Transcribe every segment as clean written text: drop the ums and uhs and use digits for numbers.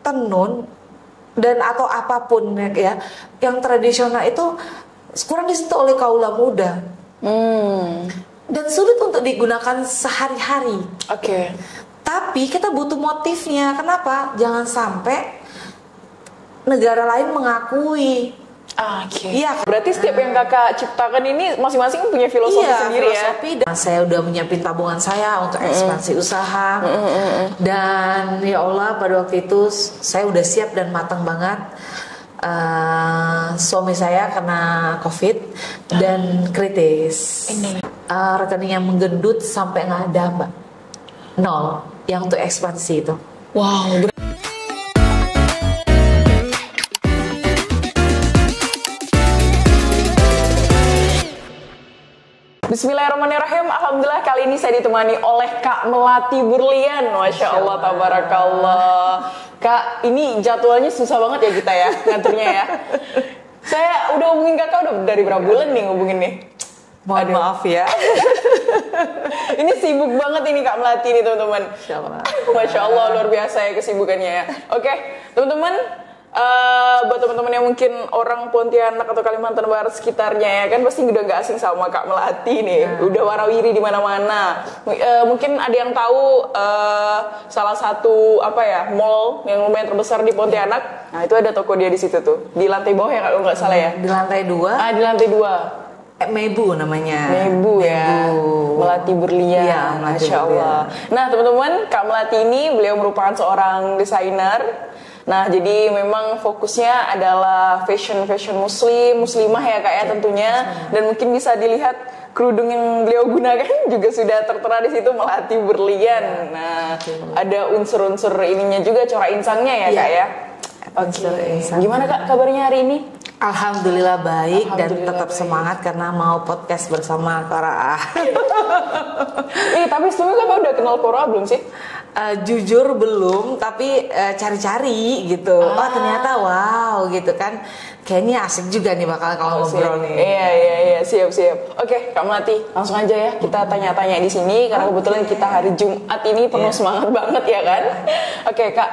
tenun dan atau apapun ya yang tradisional itu kurang disentuh oleh kaula muda. Dan sulit untuk digunakan sehari-hari. Tapi kita butuh motifnya. Kenapa? Jangan sampai negara lain mengakui. Iya. Berarti setiap yang kakak ciptakan ini masing-masing punya filosofi sendiri filosofi, ya. Dan saya udah menyiapin tabungan saya untuk ekspansi usaha. Dan ya Allah pada waktu itu saya udah siap dan matang banget. Suami saya kena COVID dan kritis. Rekeningnya menggendut sampai nggak ada mbak, 0 yang untuk ekspansi itu. Wow. Bismillahirrahmanirrahim. Alhamdulillah kali ini saya ditemani oleh Kak Melati Berlian. Masya Allah, tabarakallah. Kak, ini jadwalnya susah banget ya kita ya ngaturnya ya. Saya udah hubungin kakak udah dari berapa bulan nih ngubungin nih. Mohon maaf ya. Ini sibuk banget ini Kak Melati nih teman-teman. Masya Allah luar biasa ya kesibukannya ya. Oke teman-teman. Buat teman-teman yang mungkin orang Pontianak atau Kalimantan Barat sekitarnya ya kan pasti udah gak asing sama Kak Melati nih, udah warawiri di mana-mana. Mungkin ada yang tahu salah satu mall yang lumayan terbesar di Pontianak. Nah itu ada toko dia di situ tuh di lantai bawah ya kalau nggak salah ya. Di lantai 2. Di lantai 2. Mebu namanya. Mebu ya. Melati Berlian. Ya, Masya Allah. Nah teman-teman, Kak Melati ini beliau merupakan seorang desainer. Nah, jadi memang fokusnya adalah fashion muslimah ya Kak ya tentunya. Dan mungkin bisa dilihat kerudung yang beliau gunakan juga sudah tertera di situ Melati Berlian. Nah, ada unsur-unsur ininya juga, corak insangnya ya Kak ya. Oke. Gimana Kak kabarnya hari ini? Alhamdulillah baik dan tetap semangat karena mau podcast bersama Kora. Tapi sebelumnya Kakak udah kenal Kora belum sih? Jujur belum, tapi cari-cari gitu. Ternyata wow gitu kan. Kayaknya asik juga nih bakal kalau ngobrol nih. Iya, siap. Oke, Kak Melati, langsung aja ya kita tanya-tanya di sini karena kebetulan kita hari Jumat ini penuh semangat banget ya kan. Oke, Kak.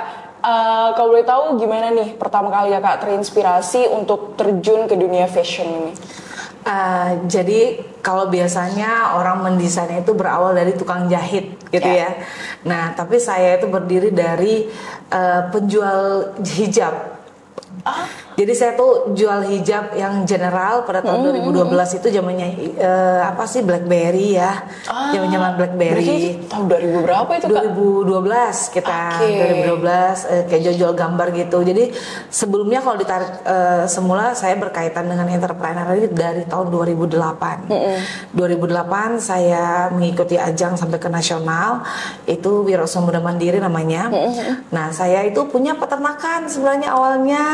Kalau boleh tahu gimana nih pertama kali ya Kak terinspirasi untuk terjun ke dunia fashion ini? Jadi kalau biasanya orang mendesain itu berawal dari tukang jahit gitu ya. Nah tapi saya itu berdiri dari penjual hijab. Jadi saya tuh jual hijab yang general pada tahun 2012 itu zamannya BlackBerry ya. Zaman BlackBerry. Tahun 2000 berapa itu Kak? 2012 kita. 2012 kayak jual gambar gitu. Jadi sebelumnya kalau ditarik semula saya berkaitan dengan entrepreneur dari tahun 2008. 2008 saya mengikuti ajang sampai ke nasional. Itu Wirausaha Muda Mandiri namanya. Nah, saya itu punya peternakan sebenarnya awalnya.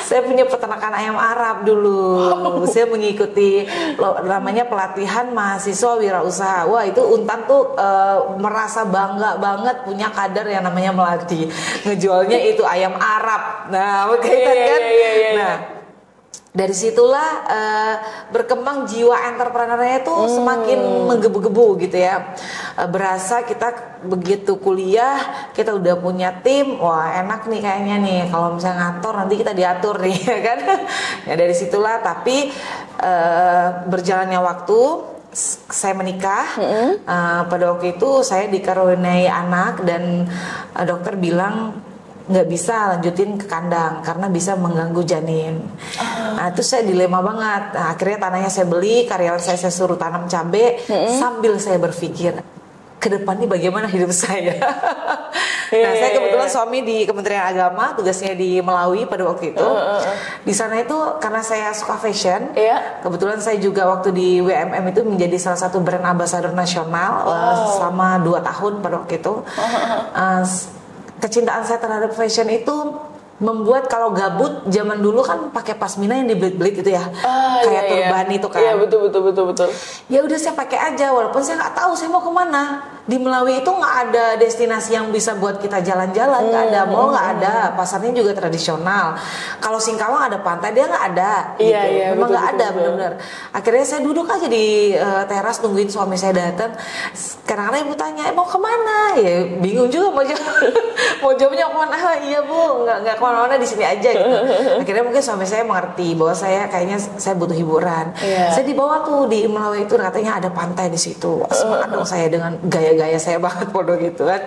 Saya punya peternakan ayam Arab dulu. Saya mengikuti namanya pelatihan mahasiswa wirausaha. Wah itu Untan tuh merasa bangga banget punya kader yang namanya Melati. Ngejualnya itu ayam Arab. Nah berkaitan kan. Nah dari situlah berkembang jiwa entrepreneurnya itu semakin menggebu-gebu gitu ya. Berasa kita begitu kuliah kita udah punya tim, wah enak nih kayaknya nih kalau misalnya ngatur nanti kita diatur nih ya kan. Ya dari situlah tapi berjalannya waktu saya menikah. Pada waktu itu saya dikaruniai anak dan dokter bilang nggak bisa lanjutin ke kandang karena bisa mengganggu janin. Nah itu saya dilema banget. Nah, akhirnya tanahnya saya beli, karyawan saya suruh tanam cabai sambil saya berpikir ke depan ini bagaimana hidup saya. Nah saya kebetulan suami di Kementerian Agama, tugasnya di Melawi pada waktu itu. Di sana itu karena saya suka fashion, kebetulan saya juga waktu di WMM itu menjadi salah satu brand ambassador nasional selama 2 tahun pada waktu itu. Kecintaan saya terhadap fashion itu membuat kalau gabut zaman dulu kan pakai pasmina yang dibelit-belit itu ya, kayak turban itu kan. Iya betul. Ya udah saya pakai aja walaupun saya nggak tahu saya mau kemana. di Melawi itu nggak ada destinasi yang bisa buat kita jalan-jalan, nggak ada mall, nggak ada, pasarnya juga tradisional. Kalau Singkawang ada pantai, dia nggak ada, Iya, gitu. iya, Memang nggak ada, betul. benar-benar. Akhirnya saya duduk aja di teras nungguin suami saya datang. Kadang-kadang ibu tanya, mau kemana? Ya bingung juga mau jawab, mau jawabnya kemana? Ah, iya bu, nggak kemana-mana, di sini aja gitu. Akhirnya mungkin suami saya mengerti bahwa saya kayaknya saya butuh hiburan. Saya dibawa tuh di Melawi itu, katanya ada pantai di situ. Semangat dong saya dengan gaya-gaya saya banget bodoh gitu kan.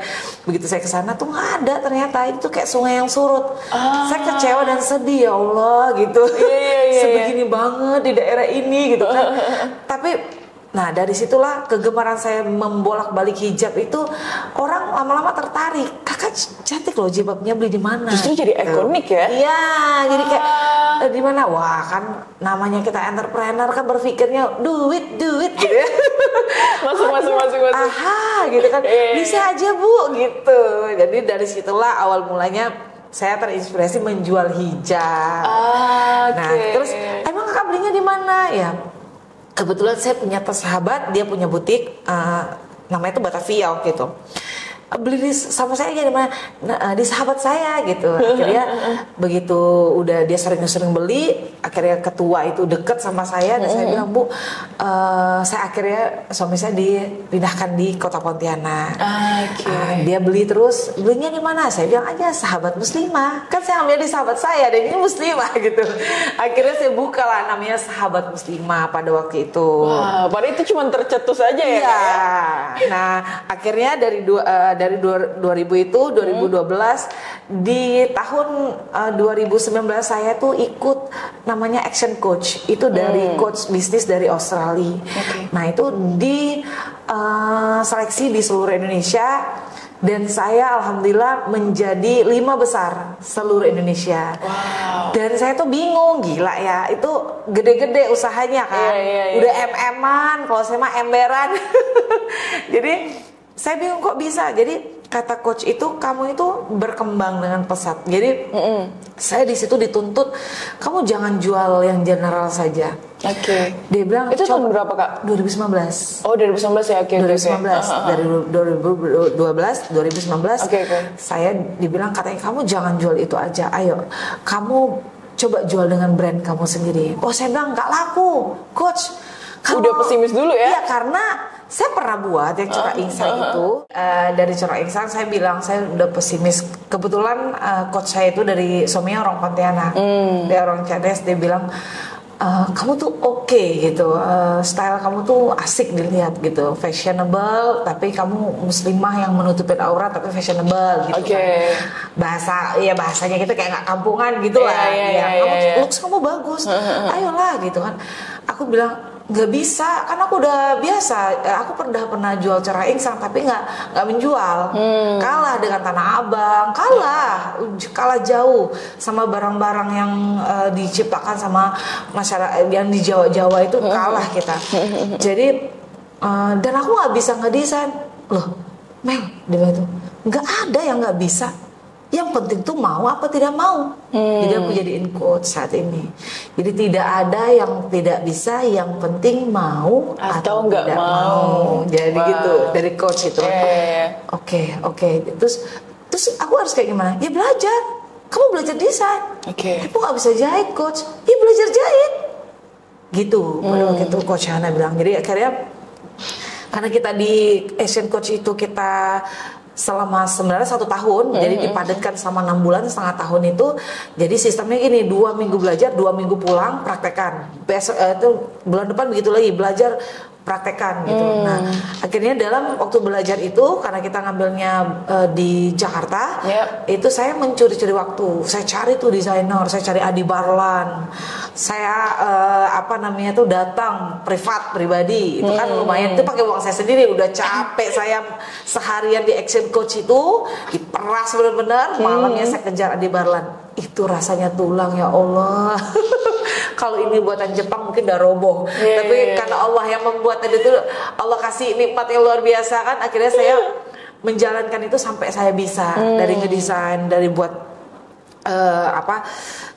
Begitu saya ke sana tuh nggak ada, ternyata itu kayak sungai yang surut. Saya kecewa dan sedih, ya Allah gitu. Sebegini banget di daerah ini gitu kan. Tapi nah dari situlah kegemaran saya membolak-balik hijab itu, orang lama-lama tertarik. Kakak cantik loh jilbabnya, beli di mana? Justru jadi ikonik ya? Iya, jadi kayak di mana? Wah kan namanya kita entrepreneur kan berpikirnya duit gitu ya. masuk. Aha gitu kan, bisa aja bu gitu. Jadi dari situlah awal mulanya saya terinspirasi menjual hijab. Nah terus emang kakak belinya di mana ya? Kebetulan saya punya sahabat, dia punya butik, namanya itu Batavia waktu itu. Beli sama saya aja di mana? Di sahabat saya gitu. Akhirnya begitu udah dia sering beli, akhirnya ketua itu deket sama saya dan saya bilang, Bu, saya akhirnya suami saya dipindahkan di Kota Pontianak. Dia beli terus, belinya di mana? Saya bilang aja Sahabat Muslimah. Kan saya ambil di sahabat saya dan ini Muslimah gitu. Akhirnya saya buka lah namanya Sahabat Muslimah pada waktu itu. Wah, padahal itu cuma tercetus aja ya? Iya. Nah, akhirnya dari 2000 itu 2012 di tahun 2019 saya tuh ikut namanya Action Coach. Itu dari coach bisnis dari Australia. Nah, itu di seleksi di seluruh Indonesia dan saya alhamdulillah menjadi 5 besar seluruh Indonesia. Dan saya tuh bingung, gila ya, itu gede-gede usahanya kan. Udah MM-an, kalau saya mah emberan. Jadi saya bingung kok bisa. Jadi kata coach itu, kamu itu berkembang dengan pesat. Jadi saya di situ dituntut, kamu jangan jual yang general saja. Dia bilang itu tahun berapa kak? 2019. Oh 2019 ya, 2019 dari 2012 2019 saya dibilang, katanya kamu jangan jual itu aja, ayo kamu coba jual dengan brand kamu sendiri. Oh saya bilang nggak laku coach. Udah pesimis dulu ya? Iya, karena saya pernah buat yang corak insang itu. Dari corak insang saya bilang saya udah pesimis. Kebetulan coach saya itu dari suaminya orang Pontianak, dia orang Cades. Dia bilang kamu tuh oke gitu, style kamu tuh asik dilihat gitu, fashionable tapi kamu muslimah yang menutupin aurat tapi fashionable gitu kan. Bahasanya gitu kayak nggak kampungan gitu lah. Looks kamu bagus, ayolah gitu kan. Aku bilang nggak bisa, karena aku udah biasa. Aku pernah jual corak insang tapi nggak menjual. Kalah dengan Tanah Abang, kalah jauh sama barang-barang yang diciptakan sama masyarakat yang di Jawa-Jawa itu, kalah kita. Jadi dan aku nggak bisa ngedesain. Loh Mel, dia bilang itu nggak ada yang nggak bisa, yang penting tuh mau apa tidak mau. Jadi aku jadiin quote saat ini. Jadi tidak ada yang tidak bisa, yang penting mau atau tidak mau. Jadi gitu dari coach itu. Oke. Terus aku harus kayak gimana? Ya belajar. Kamu belajar desain. Tapi nggak bisa jahit coach. Ya belajar jahit. Gitu. Pada waktu itu coach Hana bilang. Jadi akhirnya karena kita di Asian Coach itu kita selama sebenarnya 1 tahun, jadi dipadatkan selama 6 bulan, setengah tahun itu. Jadi sistemnya gini, 2 minggu belajar, 2 minggu pulang, praktekan. Besok itu bulan depan begitu lagi, belajar, praktekan gitu. Nah, akhirnya dalam waktu belajar itu, karena kita ngambilnya di Jakarta, itu saya mencuri-curi waktu. Saya cari tuh desainer, saya cari Adi Barlan, saya datang pribadi. Itu kan lumayan, itu pakai uang saya sendiri. Udah capek saya seharian di Action Coach itu, diperas benar-benar. Malamnya saya kejar Adi Barlan. Itu rasanya tulang, ya Allah. Kalau ini buatan Jepang mungkin udah roboh. Tapi karena Allah yang membuat tadi itu, Allah kasih nikmat yang luar biasa kan. Akhirnya saya menjalankan itu sampai saya bisa. Dari ngedesain, dari buat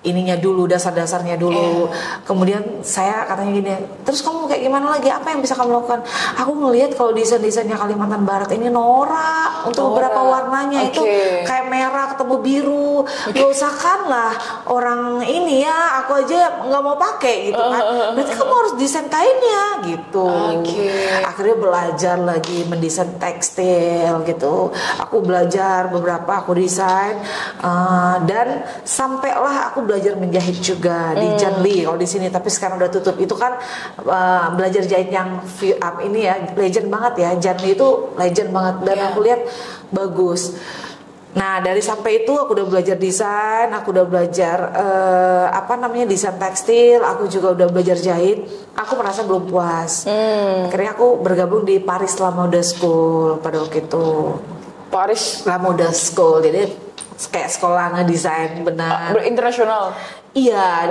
ininya dulu, dasar-dasarnya dulu. Kemudian saya katanya gini, terus kamu kayak gimana lagi? Apa yang bisa kamu lakukan? Aku ngelihat kalau desain-desainnya Kalimantan Barat ini norak untuk beberapa warnanya itu kayak merah ketemu biru. Gak usahkan lah orang ini ya, aku aja nggak mau pakai gitu kan. Berarti kamu harus desain kainnya gitu. Akhirnya belajar lagi mendesain tekstil gitu. Aku belajar beberapa, aku desain dan sampailah aku belajar menjahit juga di Janli kalau di sini, tapi sekarang udah tutup. Itu kan belajar jahit yang ini ya legend banget ya, Janli itu legend banget dan aku lihat bagus. Nah dari sampai itu aku udah belajar desain, aku udah belajar desain tekstil, aku juga udah belajar jahit. Aku merasa belum puas. Akhirnya aku bergabung di Paris La Mode School pada waktu itu. Paris La Mode School, jadi kayak sekolah ngedesain benar. Internasional. Iya,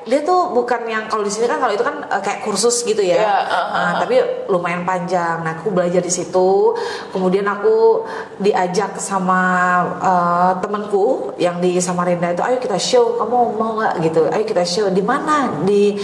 dia tuh bukan yang kalau di sini kan, kalau itu kan kayak kursus gitu ya. Tapi lumayan panjang. Nah, aku belajar di situ. Kemudian aku diajak sama temanku yang di Samarinda itu, ayo kita show, kamu mau nggak gitu? Ayo kita show di mana? Di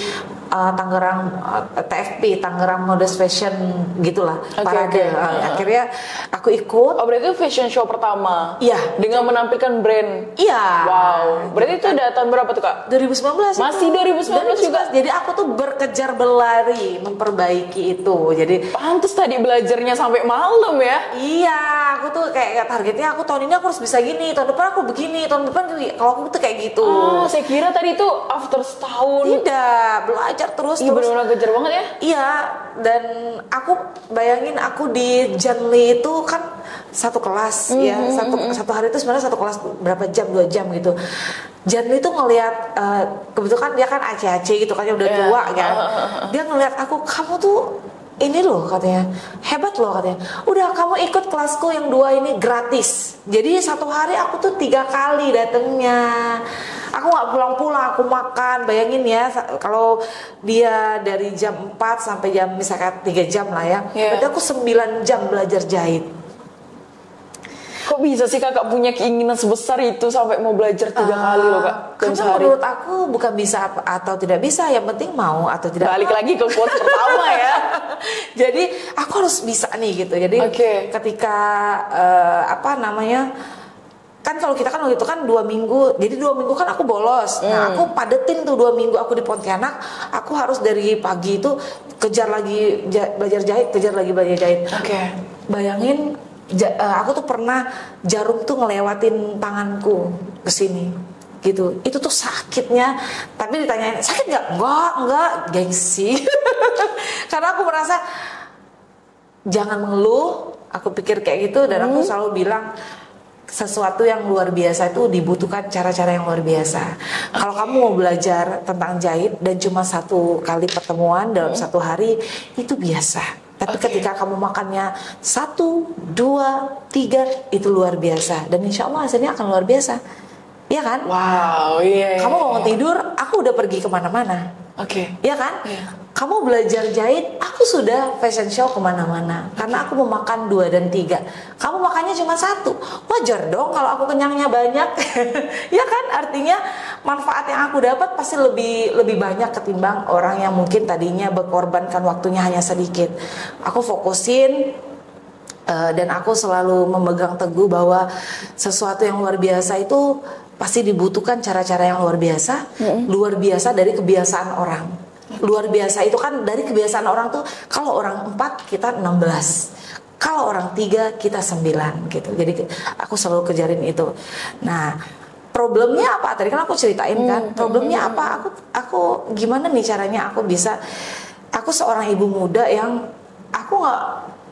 Tangerang, TFP, Tangerang Modest Fashion gitulah, parade. Akhirnya aku ikut. Oh, berarti itu fashion show pertama? Iya. Dengan menampilkan brand? Iya. Wow. Berarti itu udah tahun berapa tuh Kak? 2019. Masih 2019 juga? Jadi aku tuh berkejar berlari memperbaiki itu. Jadi pantes tadi belajarnya sampai malam ya? Iya, aku tuh kayak targetnya aku tahun ini aku harus bisa gini, tahun depan aku begini, tahun depan kalau aku tuh kayak gitu. Saya kira tadi itu after setahun. Tidak, belajar terus. Bener-bener kejar banget ya? Iya, dan aku bayangin aku di Janli itu kan satu kelas ya, satu hari itu sebenarnya satu kelas berapa jam, 2 jam gitu. Janli itu ngelihat kebetulan dia kan aceh gitu kan, udah tua kan. Dia ngelihat aku, kamu tuh ini loh katanya, hebat loh katanya. Udah kamu ikut kelasku yang 2 ini gratis. Jadi satu hari aku tuh 3 kali datengnya. Aku nggak pulang-pulang, aku makan. Bayangin ya, kalau dia dari jam 4 sampai jam misalkan 3 jam lah ya. Berarti aku 9 jam belajar jahit. Kok bisa sih kakak punya keinginan sebesar itu sampai mau belajar 3 kali loh kak? Karena menurut aku bukan bisa atau tidak bisa, yang penting mau atau tidak. Balik lagi ke quotes pertama ya. Jadi aku harus bisa nih gitu. Jadi ketika kan kalau kita kan waktu itu kan 2 minggu, jadi 2 minggu kan aku bolos. Nah aku padetin tuh 2 minggu aku di Pontianak. Aku harus dari pagi itu kejar lagi belajar jahit, kejar lagi belajar jahit. Bayangin. Aku tuh pernah jarum tuh ngelewatin tanganku ke sini gitu. Itu tuh sakitnya. Tapi ditanyain sakit nggak? Enggak, gengsi. Karena aku merasa jangan mengeluh. Aku pikir kayak gitu dan aku selalu bilang sesuatu yang luar biasa itu dibutuhkan cara-cara yang luar biasa. Kalau kamu mau belajar tentang jahit dan cuma 1 kali pertemuan dalam 1 hari, itu biasa. Tapi ketika kamu makannya 1, 2, 3 itu luar biasa. Dan insya Allah hasilnya akan luar biasa. Iya kan? Wow, iya. Kamu mau tidur, aku udah pergi kemana-mana. Iya kan? Kamu belajar jahit, aku sudah fashion show kemana-mana. Karena aku mau makan 2 dan 3. Kamu makannya cuma 1. Wajar dong kalau aku kenyangnya banyak. Ya kan? Artinya manfaat yang aku dapat pasti lebih banyak ketimbang orang yang mungkin tadinya berkorbankan waktunya hanya sedikit. Aku fokusin dan aku selalu memegang teguh bahwa sesuatu yang luar biasa itu pasti dibutuhkan cara-cara yang luar biasa. Luar biasa dari kebiasaan orang. Luar biasa itu kan dari kebiasaan orang tuh, kalau orang 4 kita 16, kalau orang 3 kita 9 gitu. Jadi aku selalu kejarin itu. Nah problemnya apa? Tadi kan aku ceritain kan. Problemnya apa? Aku gimana nih caranya aku bisa? Aku seorang ibu muda yang aku nggak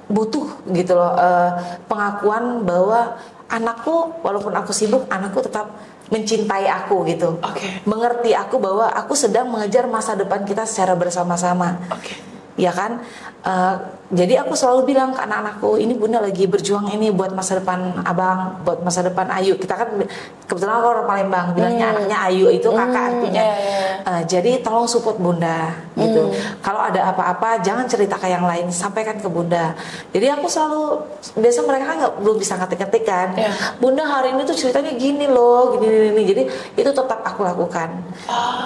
butuh gitu loh pengakuan bahwa anakku, walaupun aku sibuk, anakku tetap mencintai aku gitu. Mengerti aku bahwa aku sedang mengejar masa depan kita secara bersama-sama. Ya kan? Jadi aku selalu bilang ke anak-anakku, ini bunda lagi berjuang ini buat masa depan abang, buat masa depan Ayu. Kita kan kebetulan aku orang Palembang, bilangnya anaknya Ayu itu kakak artinya. Jadi tolong support bunda gitu. Kalau ada apa-apa jangan cerita ke yang lain, sampaikan ke bunda. Jadi aku selalu, biasa mereka kan belum bisa ngetik-ngetik kan. Bunda hari ini tuh ceritanya gini loh, gini. Jadi itu tetap aku lakukan.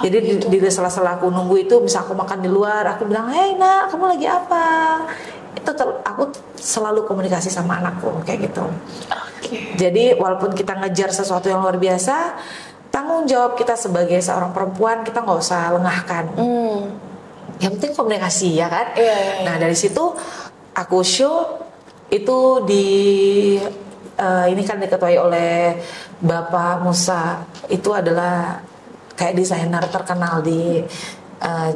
Jadi di sela-sela aku nunggu itu, bisa aku makan di luar, aku bilang, "Hei nak, kamu lagi apa?" Itu aku selalu komunikasi sama anakku kayak gitu. Jadi walaupun kita ngejar sesuatu yang luar biasa, tanggung jawab kita sebagai seorang perempuan kita nggak usah lengahkan. Yang penting komunikasi ya kan. Nah dari situ aku show itu ini kan diketuai oleh Bapak Musa, itu adalah kayak desainer terkenal di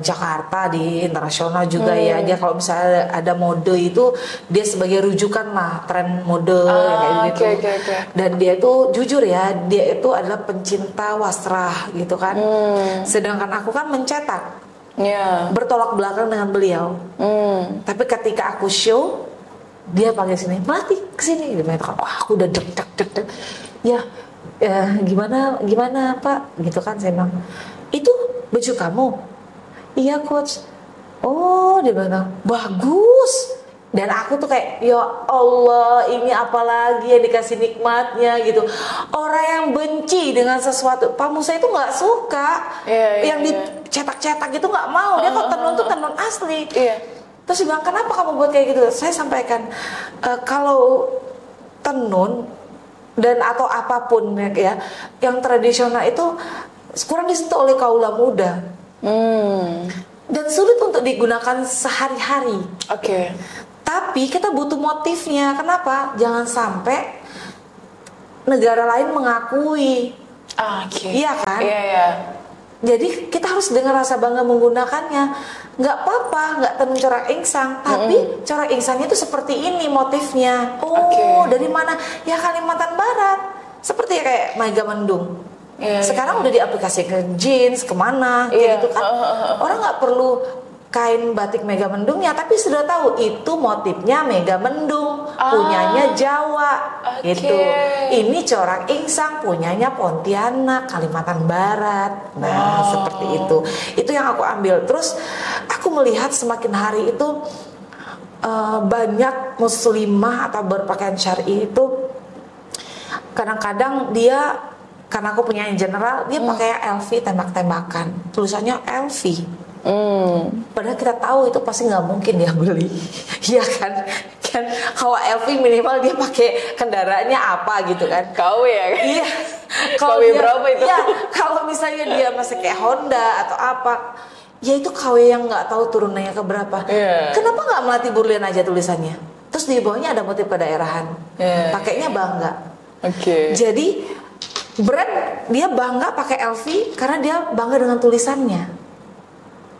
Jakarta, di internasional juga ya. Dia kalau misalnya ada mode itu dia sebagai rujukan lah tren mode kayak gitu. Dan dia itu jujur ya, dia itu adalah pencinta wastra gitu kan. Sedangkan aku kan mencetak, bertolak belakang dengan beliau. Tapi ketika aku show, dia panggil sini, "Melati kesini," gitu. Wah aku udah deg. Ya gimana Pak gitu kan, saya bilang, "Itu baju kamu?" "Iya coach." "Oh," dia bilang, "bagus." Dan aku tuh kayak, ya Allah, ini apalagi yang dikasih nikmatnya gitu. Orang yang benci dengan sesuatu, Pak Musa itu nggak suka yang dicetak-cetak gitu, nggak mau. Dia kok tenun tuh tenun asli. Terus dia bilang, "Kenapa kamu buat kayak gitu?" Saya sampaikan, kalau tenun dan atau apapun ya yang tradisional itu kurang disentuh oleh kaula muda. Dan sulit untuk digunakan sehari-hari. Tapi kita butuh motifnya. Kenapa? Jangan sampai negara lain mengakui. Iya kan? Jadi kita harus dengan rasa bangga menggunakannya. Nggak apa-apa, nggak tenun corak insang, tapi corak insangnya itu seperti ini motifnya. Dari mana? Ya Kalimantan Barat. Seperti kayak Mega Mendung. Sekarang udah diaplikasikan ke jeans, kemana gitu kan. Orang nggak perlu kain batik Mega Mendungnya, tapi sudah tahu itu motifnya Mega Mendung, punyanya Jawa gitu. Ini corak insang punyanya Pontianak, Kalimantan Barat. Nah seperti itu yang aku ambil. Terus aku melihat semakin hari itu banyak muslimah atau berpakaian syar'i itu kadang-kadang dia, karena aku punya yang general, dia pakai LV tembak-tembakan, tulisannya LV. Padahal kita tahu itu pasti nggak mungkin dia beli, ya kan? Kalau LV minimal dia pakai kendaraannya apa gitu kan? KW ya kan? Iya. KW berapa itu? Ya, kalau misalnya dia masih kayak Honda atau apa, ya itu KW yang nggak tahu turunannya ke berapa. Kenapa nggak Melati Burlian aja tulisannya? Terus di bawahnya ada motif kedaerahan, pakainya bangga. Jadi brand dia bangga pakai LV karena dia bangga dengan tulisannya,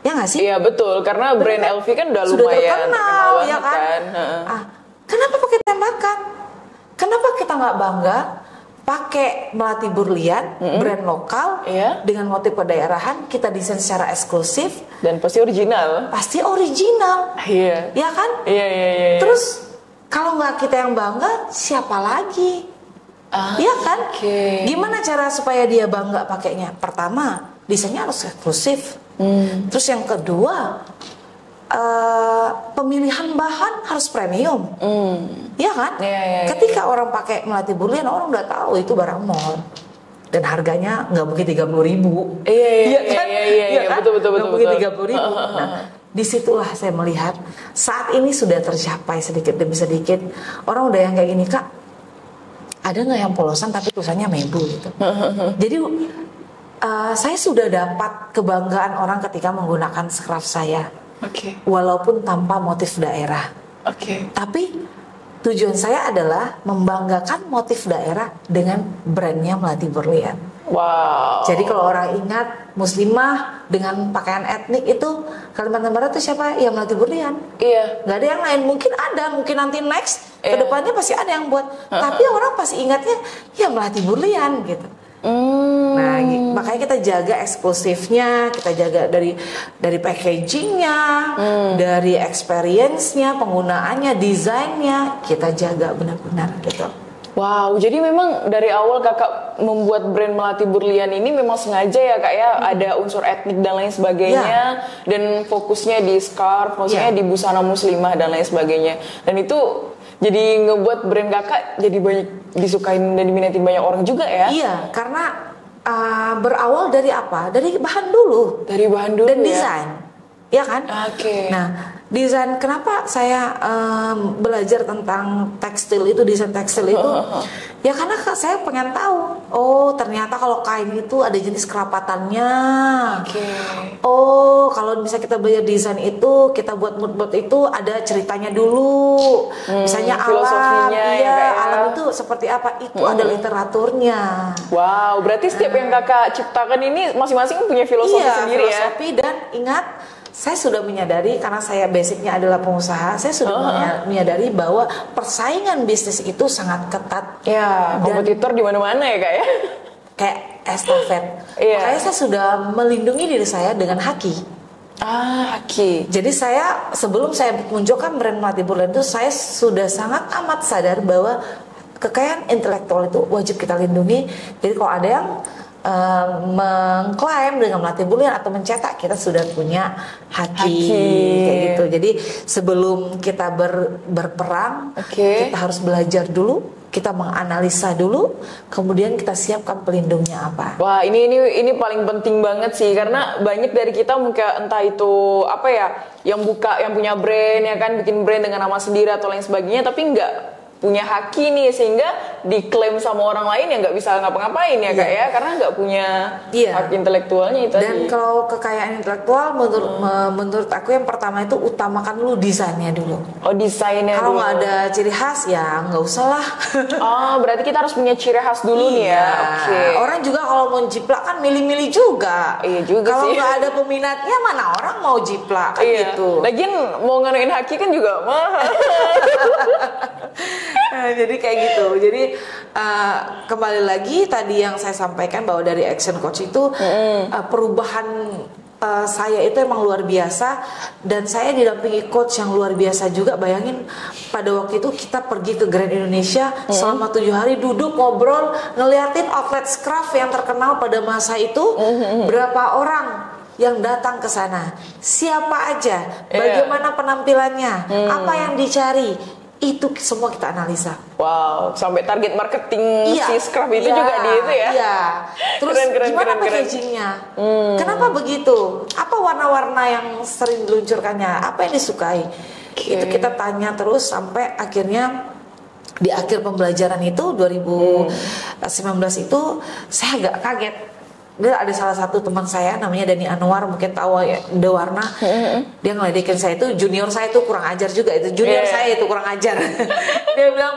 ya nggak sih? Iya betul, karena brand LV kan udah lumayan terkenal ya kan? Kenapa pakai tembakan? Kenapa kita nggak bangga pakai Melati Burlian, brand lokal dengan motif kedaerahan, kita desain secara eksklusif dan pasti original. Ya kan? Terus kalau nggak kita yang bangga, siapa lagi? Iya kan? Gimana cara supaya dia bangga pakainya? Pertama, desainnya harus eksklusif. Terus yang kedua, pemilihan bahan harus premium. Iya kan? Ketika orang pakai Melati Burlian, orang udah tahu itu barang mall. Dan harganya nggak mungkin 30.000. Iya kan? Betul. Nggak mungkin 30.000. Nah, disitulah saya melihat saat ini sudah tercapai sedikit demi sedikit. Orang udah yang kayak gini, Kak, ada nggak yang polosan tapi tulisannya Mebu gitu. Jadi saya sudah dapat kebanggaan orang ketika menggunakan scarf saya, walaupun tanpa motif daerah. Tapi tujuan saya adalah membanggakan motif daerah dengan brandnya Melati Burlian. Jadi kalau orang ingat muslimah dengan pakaian etnik itu Kalimantan Barat itu siapa? Ya Melati Burlian. Nggak ada yang lain. Mungkin nanti next kedepannya pasti ada yang buat. Tapi orang pasti ingatnya ya Melati Burlian gitu. Nah Nah, makanya kita jaga eksklusifnya, kita jaga dari packagingnya, dari experience-nya, penggunaannya, desainnya, kita jaga benar-benar gitu. Wow, jadi memang dari awal kakak membuat brand Melati Berlian ini memang sengaja ya kak ya, ada unsur etnik dan lain sebagainya, dan fokusnya di scarf, maksudnya di busana muslimah dan lain sebagainya. Dan itu jadi ngebuat brand kakak jadi banyak disukain dan diminatin banyak orang juga ya? Iya, karena berawal dari apa? Dari bahan dulu. Dari bahan dulu dan desain, ya kan? Oke. Nah, desain, kenapa saya belajar tentang tekstil itu, desain tekstil itu? Ya karena saya pengen tahu. Oh, ternyata kalau kain itu ada jenis kerapatannya. Oh, kalau bisa kita belajar desain itu, kita buat mood itu ada ceritanya dulu. Misalnya alam, alam itu seperti apa? Itu ada literaturnya. Wow, berarti setiap yang kakak ciptakan ini masing-masing punya filosofi sendiri filosofi, ya. Dan ingat, saya sudah menyadari, karena saya basicnya adalah pengusaha, saya sudah menyadari bahwa persaingan bisnis itu sangat ketat. Ya, kompetitor di mana-mana ya kak ya. Kayak estafet. Makanya saya sudah melindungi diri saya dengan haki. Haki. Jadi saya, sebelum saya munculkan brand Melati Berlian itu, saya sudah sangat amat sadar bahwa kekayaan intelektual itu wajib kita lindungi. Jadi kalau ada yang mengklaim dengan Melati Berlian atau mencetak, kita sudah punya haki. Kayak gitu. Jadi sebelum kita berperang, kita harus belajar dulu, kita menganalisa dulu, kemudian kita siapkan pelindungnya apa. Wah, ini paling penting banget sih, karena banyak dari kita mungkin entah itu apa ya, yang punya brand ya kan, bikin brand dengan nama sendiri atau lain sebagainya, tapi nggak punya haki nih, sehingga diklaim sama orang lain yang nggak bisa ngapa-ngapain ya kak ya, karena nggak punya hak intelektualnya itu. Dan kalau kekayaan intelektual, menurut aku yang pertama itu utamakan dulu desainnya dulu. Oh, desainnya kalau dulu. Kalau nggak ada ciri khas ya nggak usah lah. Oh, berarti kita harus punya ciri khas dulu nih ya. Orang juga kalau mau jiplak kan milih-milih juga. Iya juga kalau sih. Kalau nggak ada peminatnya, mana orang mau jiplak kan gitu. Lagian mau nganuin haki kan juga mahal. Jadi kayak gitu. Jadi kembali lagi tadi yang saya sampaikan bahwa dari action coach itu perubahan saya itu emang luar biasa, dan saya didampingi coach yang luar biasa juga. Bayangin pada waktu itu kita pergi ke Grand Indonesia selama 7 hari, duduk ngobrol ngeliatin outlet craft yang terkenal pada masa itu. Berapa orang yang datang ke sana, siapa aja, bagaimana penampilannya, apa yang dicari, itu semua kita analisa. Wow, sampai target marketing si scrub itu juga di itu ya. Iya. Terus gimana packagingnya? Kenapa begitu? Apa warna-warna yang sering diluncurkannya? Apa yang disukai? Itu kita tanya terus sampai akhirnya di akhir pembelajaran itu 2019 itu saya agak kaget. Dia ada salah satu teman saya namanya Dani Anwar, mungkin tahu ya, The Warna. Dia ngeledekin saya, itu junior saya itu kurang ajar juga, itu junior saya itu kurang ajar. Dia bilang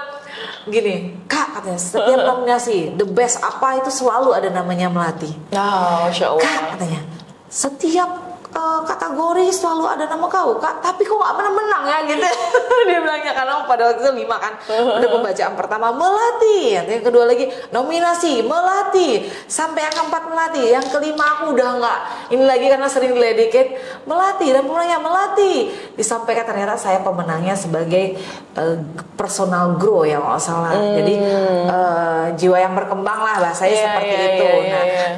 gini, Kak, katanya setiap nominasi the best apa itu selalu ada namanya Melati. Masya Allah. Kak, katanya setiap kategori selalu ada nama kau, Kak, tapi kok nggak pernah menang ya gitu. Dia bilangnya, karena pada waktu itu 5 kan. Udah pembacaan pertama Melati, yang kedua lagi nominasi Melati, sampai yang keempat Melati, yang kelima aku udah nggak ini lagi karena sering diledekin Melati, dan pemenangnya Melati. Disampaikan ternyata saya pemenangnya sebagai personal grow ya kalau salah. Jadi jiwa yang berkembang lah bahasanya seperti itu.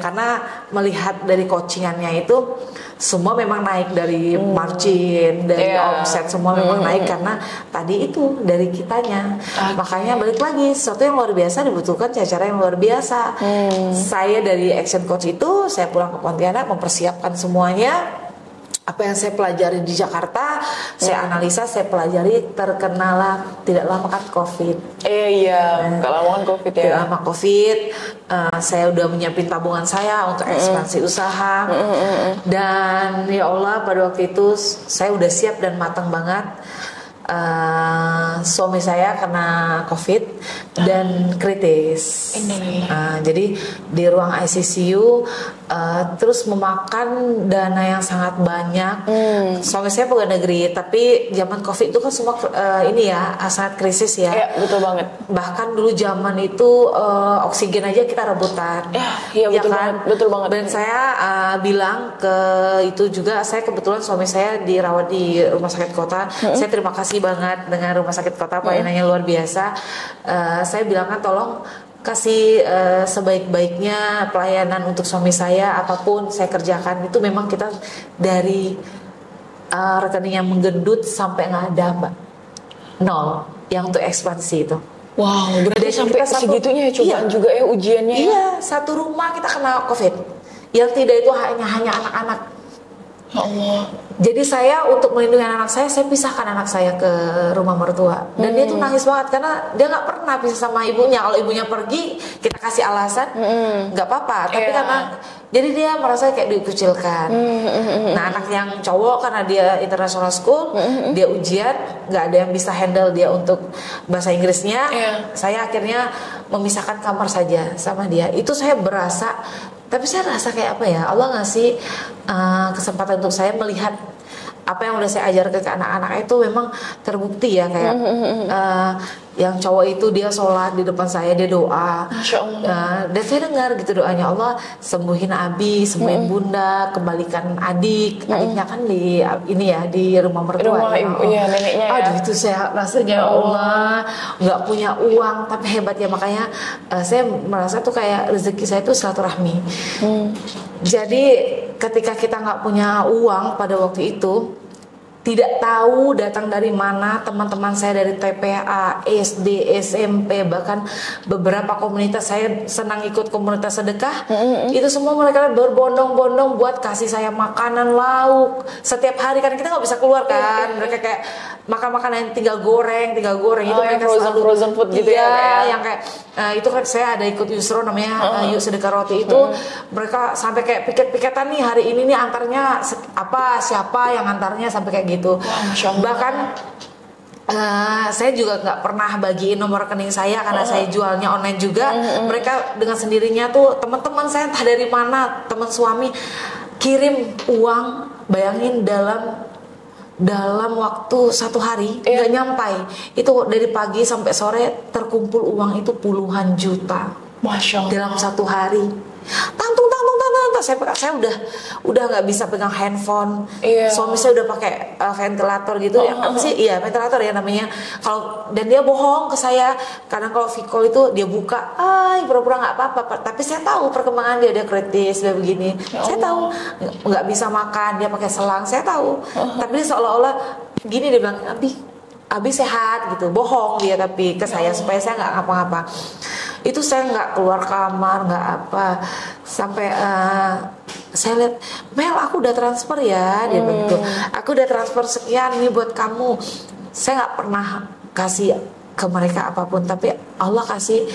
Karena melihat dari coachingannya itu semua memang naik, dari margin, dari omset, semua memang naik karena tadi itu dari kitanya. Makanya balik lagi, sesuatu yang luar biasa dibutuhkan cara yang luar biasa. Saya dari action coach itu, saya pulang ke Pontianak mempersiapkan semuanya. Apa yang saya pelajari di Jakarta, saya analisa, saya pelajari. Terkenalah tidak lama kan COVID. Gak lama kan COVID ya. Tidak lama COVID, saya udah menyiapin tabungan saya untuk ekspansi usaha. Dan ya Allah, pada waktu itu saya udah siap dan matang banget. suami saya kena COVID dan kritis. Jadi di ruang ICU, terus memakan dana yang sangat banyak. Suami saya pegawai negeri, tapi zaman COVID itu kan semua sangat krisis ya. Iya, betul banget. Bahkan dulu zaman itu oksigen aja kita rebutan. Iya, betul kan? banget, betul banget. Dan saya bilang ke itu juga, saya kebetulan suami saya dirawat di rumah sakit kota. Saya terima kasih banget dengan rumah sakit kota, pelayanannya luar biasa. Saya bilang kan tolong kasih sebaik-baiknya pelayanan untuk suami saya, apapun saya kerjakan itu memang kita dari rekening yang menggendut sampai nggak ada Mbak, 0 yang untuk ekspansi itu. Wow, berarti sampai segitunya ya cobaan juga ya ujiannya. Iya, satu rumah kita kena COVID. Yang tidak itu hanya anak-anak. Ya Allah. Jadi saya untuk melindungi anak saya pisahkan anak saya ke rumah mertua. Dan dia tuh nangis banget karena dia nggak pernah pisah sama ibunya. Kalau ibunya pergi, kita kasih alasan, nggak apa-apa. Tapi karena jadi dia merasa kayak dikucilkan. Nah, anak yang cowok karena dia international school, dia ujian, nggak ada yang bisa handle dia untuk bahasa Inggrisnya. Saya akhirnya memisahkan kamar saja sama dia. Itu saya berasa. Tapi saya rasa kayak apa ya, Allah ngasih kesempatan untuk saya melihat apa yang udah saya ajarkan ke anak-anak itu memang terbukti ya. Kayak yang cowok itu dia sholat di depan saya, dia doa. Masya Allah. Dan saya dengar gitu doanya, Allah sembuhin Abi, sembuhin Bunda, kembalikan adiknya kan di rumah mertua. Rumah ibu, ya, neneknya ya. Aduh, itu saya rasanya Allah nggak punya uang tapi hebat ya, makanya saya merasa tuh kayak rezeki saya tuh silaturahmi. Jadi ketika kita nggak punya uang pada waktu itu, tidak tahu datang dari mana, teman-teman saya dari TPA, SD, SMP, bahkan beberapa komunitas, saya senang ikut komunitas sedekah, itu semua mereka berbondong-bondong buat kasih saya makanan, lauk setiap hari, kan kita nggak bisa keluar kan, mereka kayak makan makanan yang tinggal goreng itu mereka frozen food gitu ya, yang kayak itu kan saya ada ikut Yusro namanya Yuk Sedekah Roti itu, mereka sampai kayak piket-piketan nih, hari ini nih antarnya siapa yang antarnya, sampai kayak gitu. Bahkan saya juga nggak pernah bagiin nomor rekening saya karena saya jualnya online juga. Mereka dengan sendirinya tuh, teman-teman saya entah dari mana, teman suami kirim uang, bayangin dalam waktu 1 hari nggak nyampai itu, dari pagi sampai sore terkumpul uang itu puluhan juta. Masya Allah. Dalam 1 hari. Tantung. Saya udah nggak bisa pegang handphone. Suami saya udah pakai ventilator gitu. Apa sih? Iya, ventilator ya namanya. Dan dia bohong ke saya. Kadang kalau Vicol itu dia buka, pura-pura nggak apa-apa. Tapi saya tahu perkembangan dia kritis, dia begini. Saya tahu nggak bisa makan, dia pakai selang. Saya tahu. Tapi dia seolah-olah gini, dia bilang, Abi sehat gitu. Bohong dia tapi ke saya supaya saya nggak ngapa-ngapa. Itu saya nggak keluar kamar, nggak apa, sampai saya lihat, Mel aku udah transfer ya, dia begitu, aku udah transfer sekian nih buat kamu. Saya nggak pernah kasih ke mereka apapun, tapi Allah kasih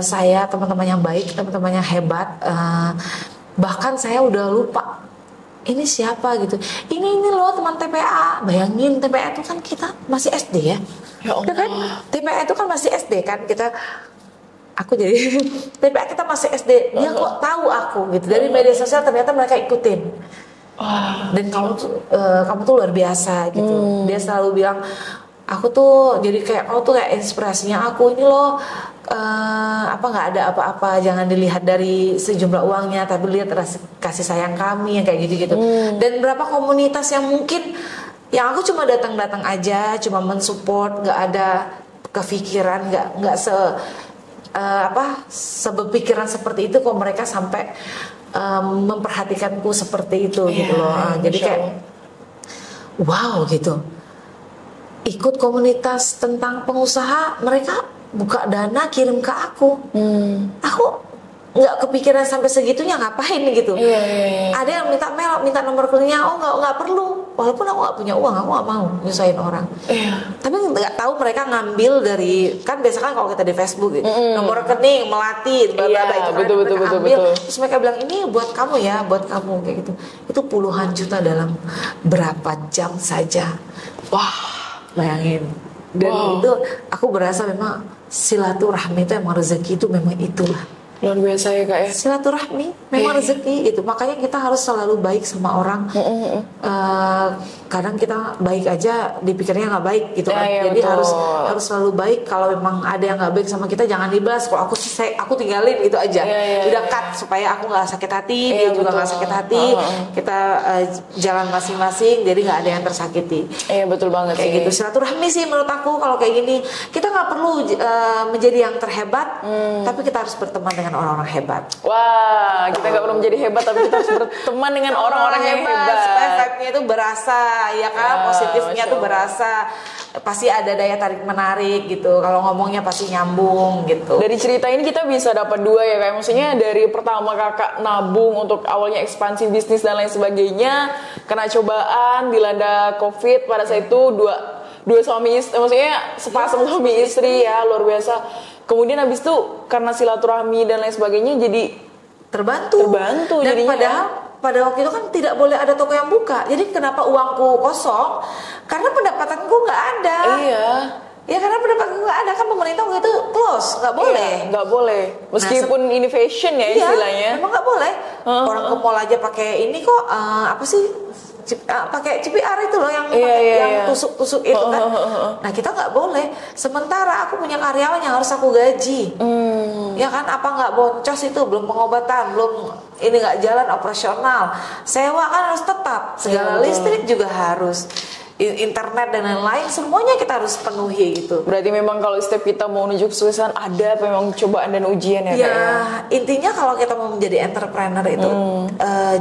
saya teman-teman yang baik, teman-teman yang hebat. Bahkan saya udah lupa ini siapa gitu. Ini loh teman TPA. Bayangin TPA itu kan kita masih SD ya. Ya Allah. Kan? TPA itu kan masih SD kan kita. Aku jadi TPA kita masih SD. Dia kok tahu aku gitu. Dari media sosial ternyata mereka ikutin. Dan kamu tuh luar biasa gitu. Dia selalu bilang, aku tuh jadi kayak kau tuh kayak inspirasinya aku. Ini loh nggak ada apa-apa, jangan dilihat dari sejumlah uangnya, tapi lihat kasih sayang kami yang kayak gitu-gitu. Dan berapa komunitas yang mungkin yang aku cuma datang-datang aja, cuma mensupport, nggak ada kepikiran, nggak sebepikiran seperti itu, kok mereka sampai memperhatikanku seperti itu gitu loh. Jadi kayak wow gitu. Ikut komunitas tentang pengusaha, mereka buka dana kirim ke aku. Aku nggak kepikiran sampai segitunya, ngapain gitu. Ada yang minta nomor rekeningnya, nggak perlu, walaupun aku nggak punya uang, aku nggak mau nyusahin orang. Tapi nggak tahu mereka ngambil dari, kan biasa kan kalau kita di Facebook gitu, nomor rekening Melati, itu kan betul. Terus mereka bilang ini buat kamu ya, buat kamu kayak gitu. Itu puluhan juta dalam berapa jam saja. Wah, Bayangin. Dan itu aku berasa memang silaturahmi itu emang rezeki itu memang itulah. Luar biasa ya Kak ya. Silaturahmi memang rezeki itu. Makanya kita harus selalu baik sama orang. Kadang kita baik aja dipikirnya nggak baik gitu kan. Jadi harus selalu baik. Kalau memang ada yang nggak baik sama kita jangan dibalas. Kalau aku tinggalin gitu aja. Udah cut supaya aku nggak sakit hati, dia juga nggak sakit hati. Kita jalan masing-masing. Jadi nggak ada yang tersakiti. Iya betul banget. Kayak gitu. Silaturahmi sih menurut aku kalau kayak gini kita nggak perlu menjadi yang terhebat, tapi kita harus berteman dengan orang-orang hebat. Wah, kita nggak perlu menjadi hebat, tapi kita harus berteman dengan orang-orang yang hebat. Supaya vibe-nya itu berasa, ya kan? Positifnya tuh berasa. Pasti ada daya tarik menarik gitu. Kalau ngomongnya pasti nyambung gitu. Dari cerita ini kita bisa dapat dua ya, kayak maksudnya dari pertama kakak nabung untuk awalnya ekspansi bisnis dan lain sebagainya, kena cobaan, dilanda COVID pada saat itu dua suami istri, maksudnya sepasang suami istri ya, luar biasa. Kemudian habis itu karena silaturahmi dan lain sebagainya jadi terbantu dan jadinya. Padahal pada waktu itu kan tidak boleh ada toko yang buka. Jadi kenapa uangku kosong? Karena pendapatanku nggak ada. Iya. Ya karena pendapatanku nggak ada, kan pemerintah waktu itu close, nggak boleh. Iya, nggak boleh. Meskipun ini fashion ya istilahnya. Memang nggak boleh. Orang ke mall aja pakai ini kok apa sih? Pakai CPR itu loh yang yang tusuk-tusuk itu kan. Nah kita nggak boleh. Sementara aku punya karyawan yang harus aku gaji. Ya kan, apa nggak boncos itu, belum pengobatan, belum ini nggak jalan operasional. Sewa kan harus tetap. Segala listrik juga harus. Internet dan lain-lain semuanya kita harus penuhi gitu. Berarti memang kalau setiap kita mau menuju kesuksesan ada memang cobaan dan ujian ya. Ya intinya kalau kita mau menjadi entrepreneur itu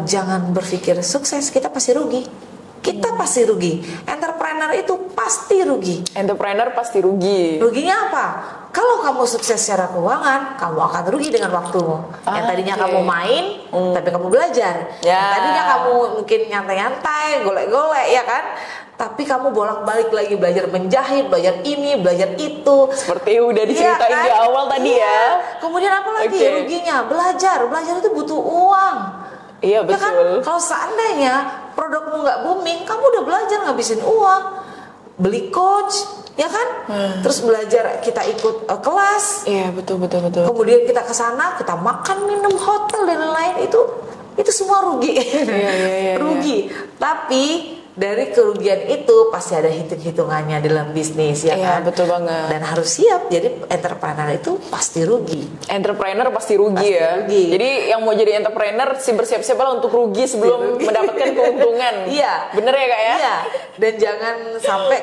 jangan berpikir sukses kita pasti rugi. Kita pasti rugi. Entrepreneur itu pasti rugi. Entrepreneur pasti rugi. Ruginya apa? Kalau kamu sukses secara keuangan, kamu akan rugi dengan waktumu. Yang tadinya kamu main, tapi kamu belajar. Yang tadinya kamu mungkin nyantai-nyantai, golek-golek, ya kan? Tapi kamu bolak-balik lagi belajar menjahit, belajar ini, belajar itu. Seperti udah diceritain di awal tadi ya. Kemudian apa lagi ruginya? Belajar itu butuh uang. Iya betul. Ya kan? Kalau seandainya produkmu nggak booming, kamu udah belajar ngabisin uang, beli coach, ya kan? Terus belajar, kita ikut kelas. Iya betul. Kemudian kita ke sana, kita makan, minum, hotel dan lain-lain, itu semua rugi. Rugi. Tapi dari kerugian itu pasti ada hitung-hitungannya dalam bisnis, ya kan? Betul banget. Dan harus siap. Jadi entrepreneur itu pasti rugi. Entrepreneur pasti rugi ya. Rugi. Jadi yang mau jadi entrepreneur sih bersiap-siap lah untuk rugi sebelum mendapatkan keuntungan. Iya. Bener ya Kak ya? Iya. Dan jangan sampai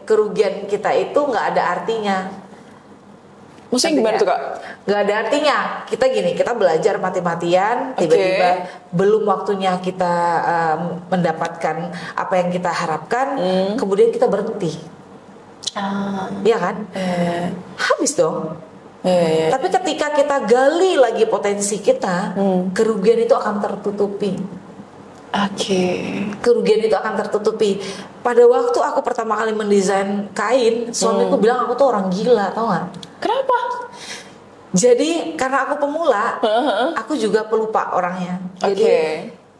kerugian kita itu nggak ada artinya. Maksudnya gimana tuh Kak? Gak ada artinya. Kita gini, kita belajar mati-matian, tiba-tiba belum waktunya kita mendapatkan apa yang kita harapkan, kemudian kita berhenti. Iya kan? Habis dong. Tapi ketika kita gali lagi potensi kita, kerugian itu akan tertutupi. Kerugian itu akan tertutupi. Pada waktu aku pertama kali mendesain kain, suamiku bilang aku tuh orang gila, tau gak? Kenapa? Jadi karena aku pemula, aku juga pelupa orangnya. Jadi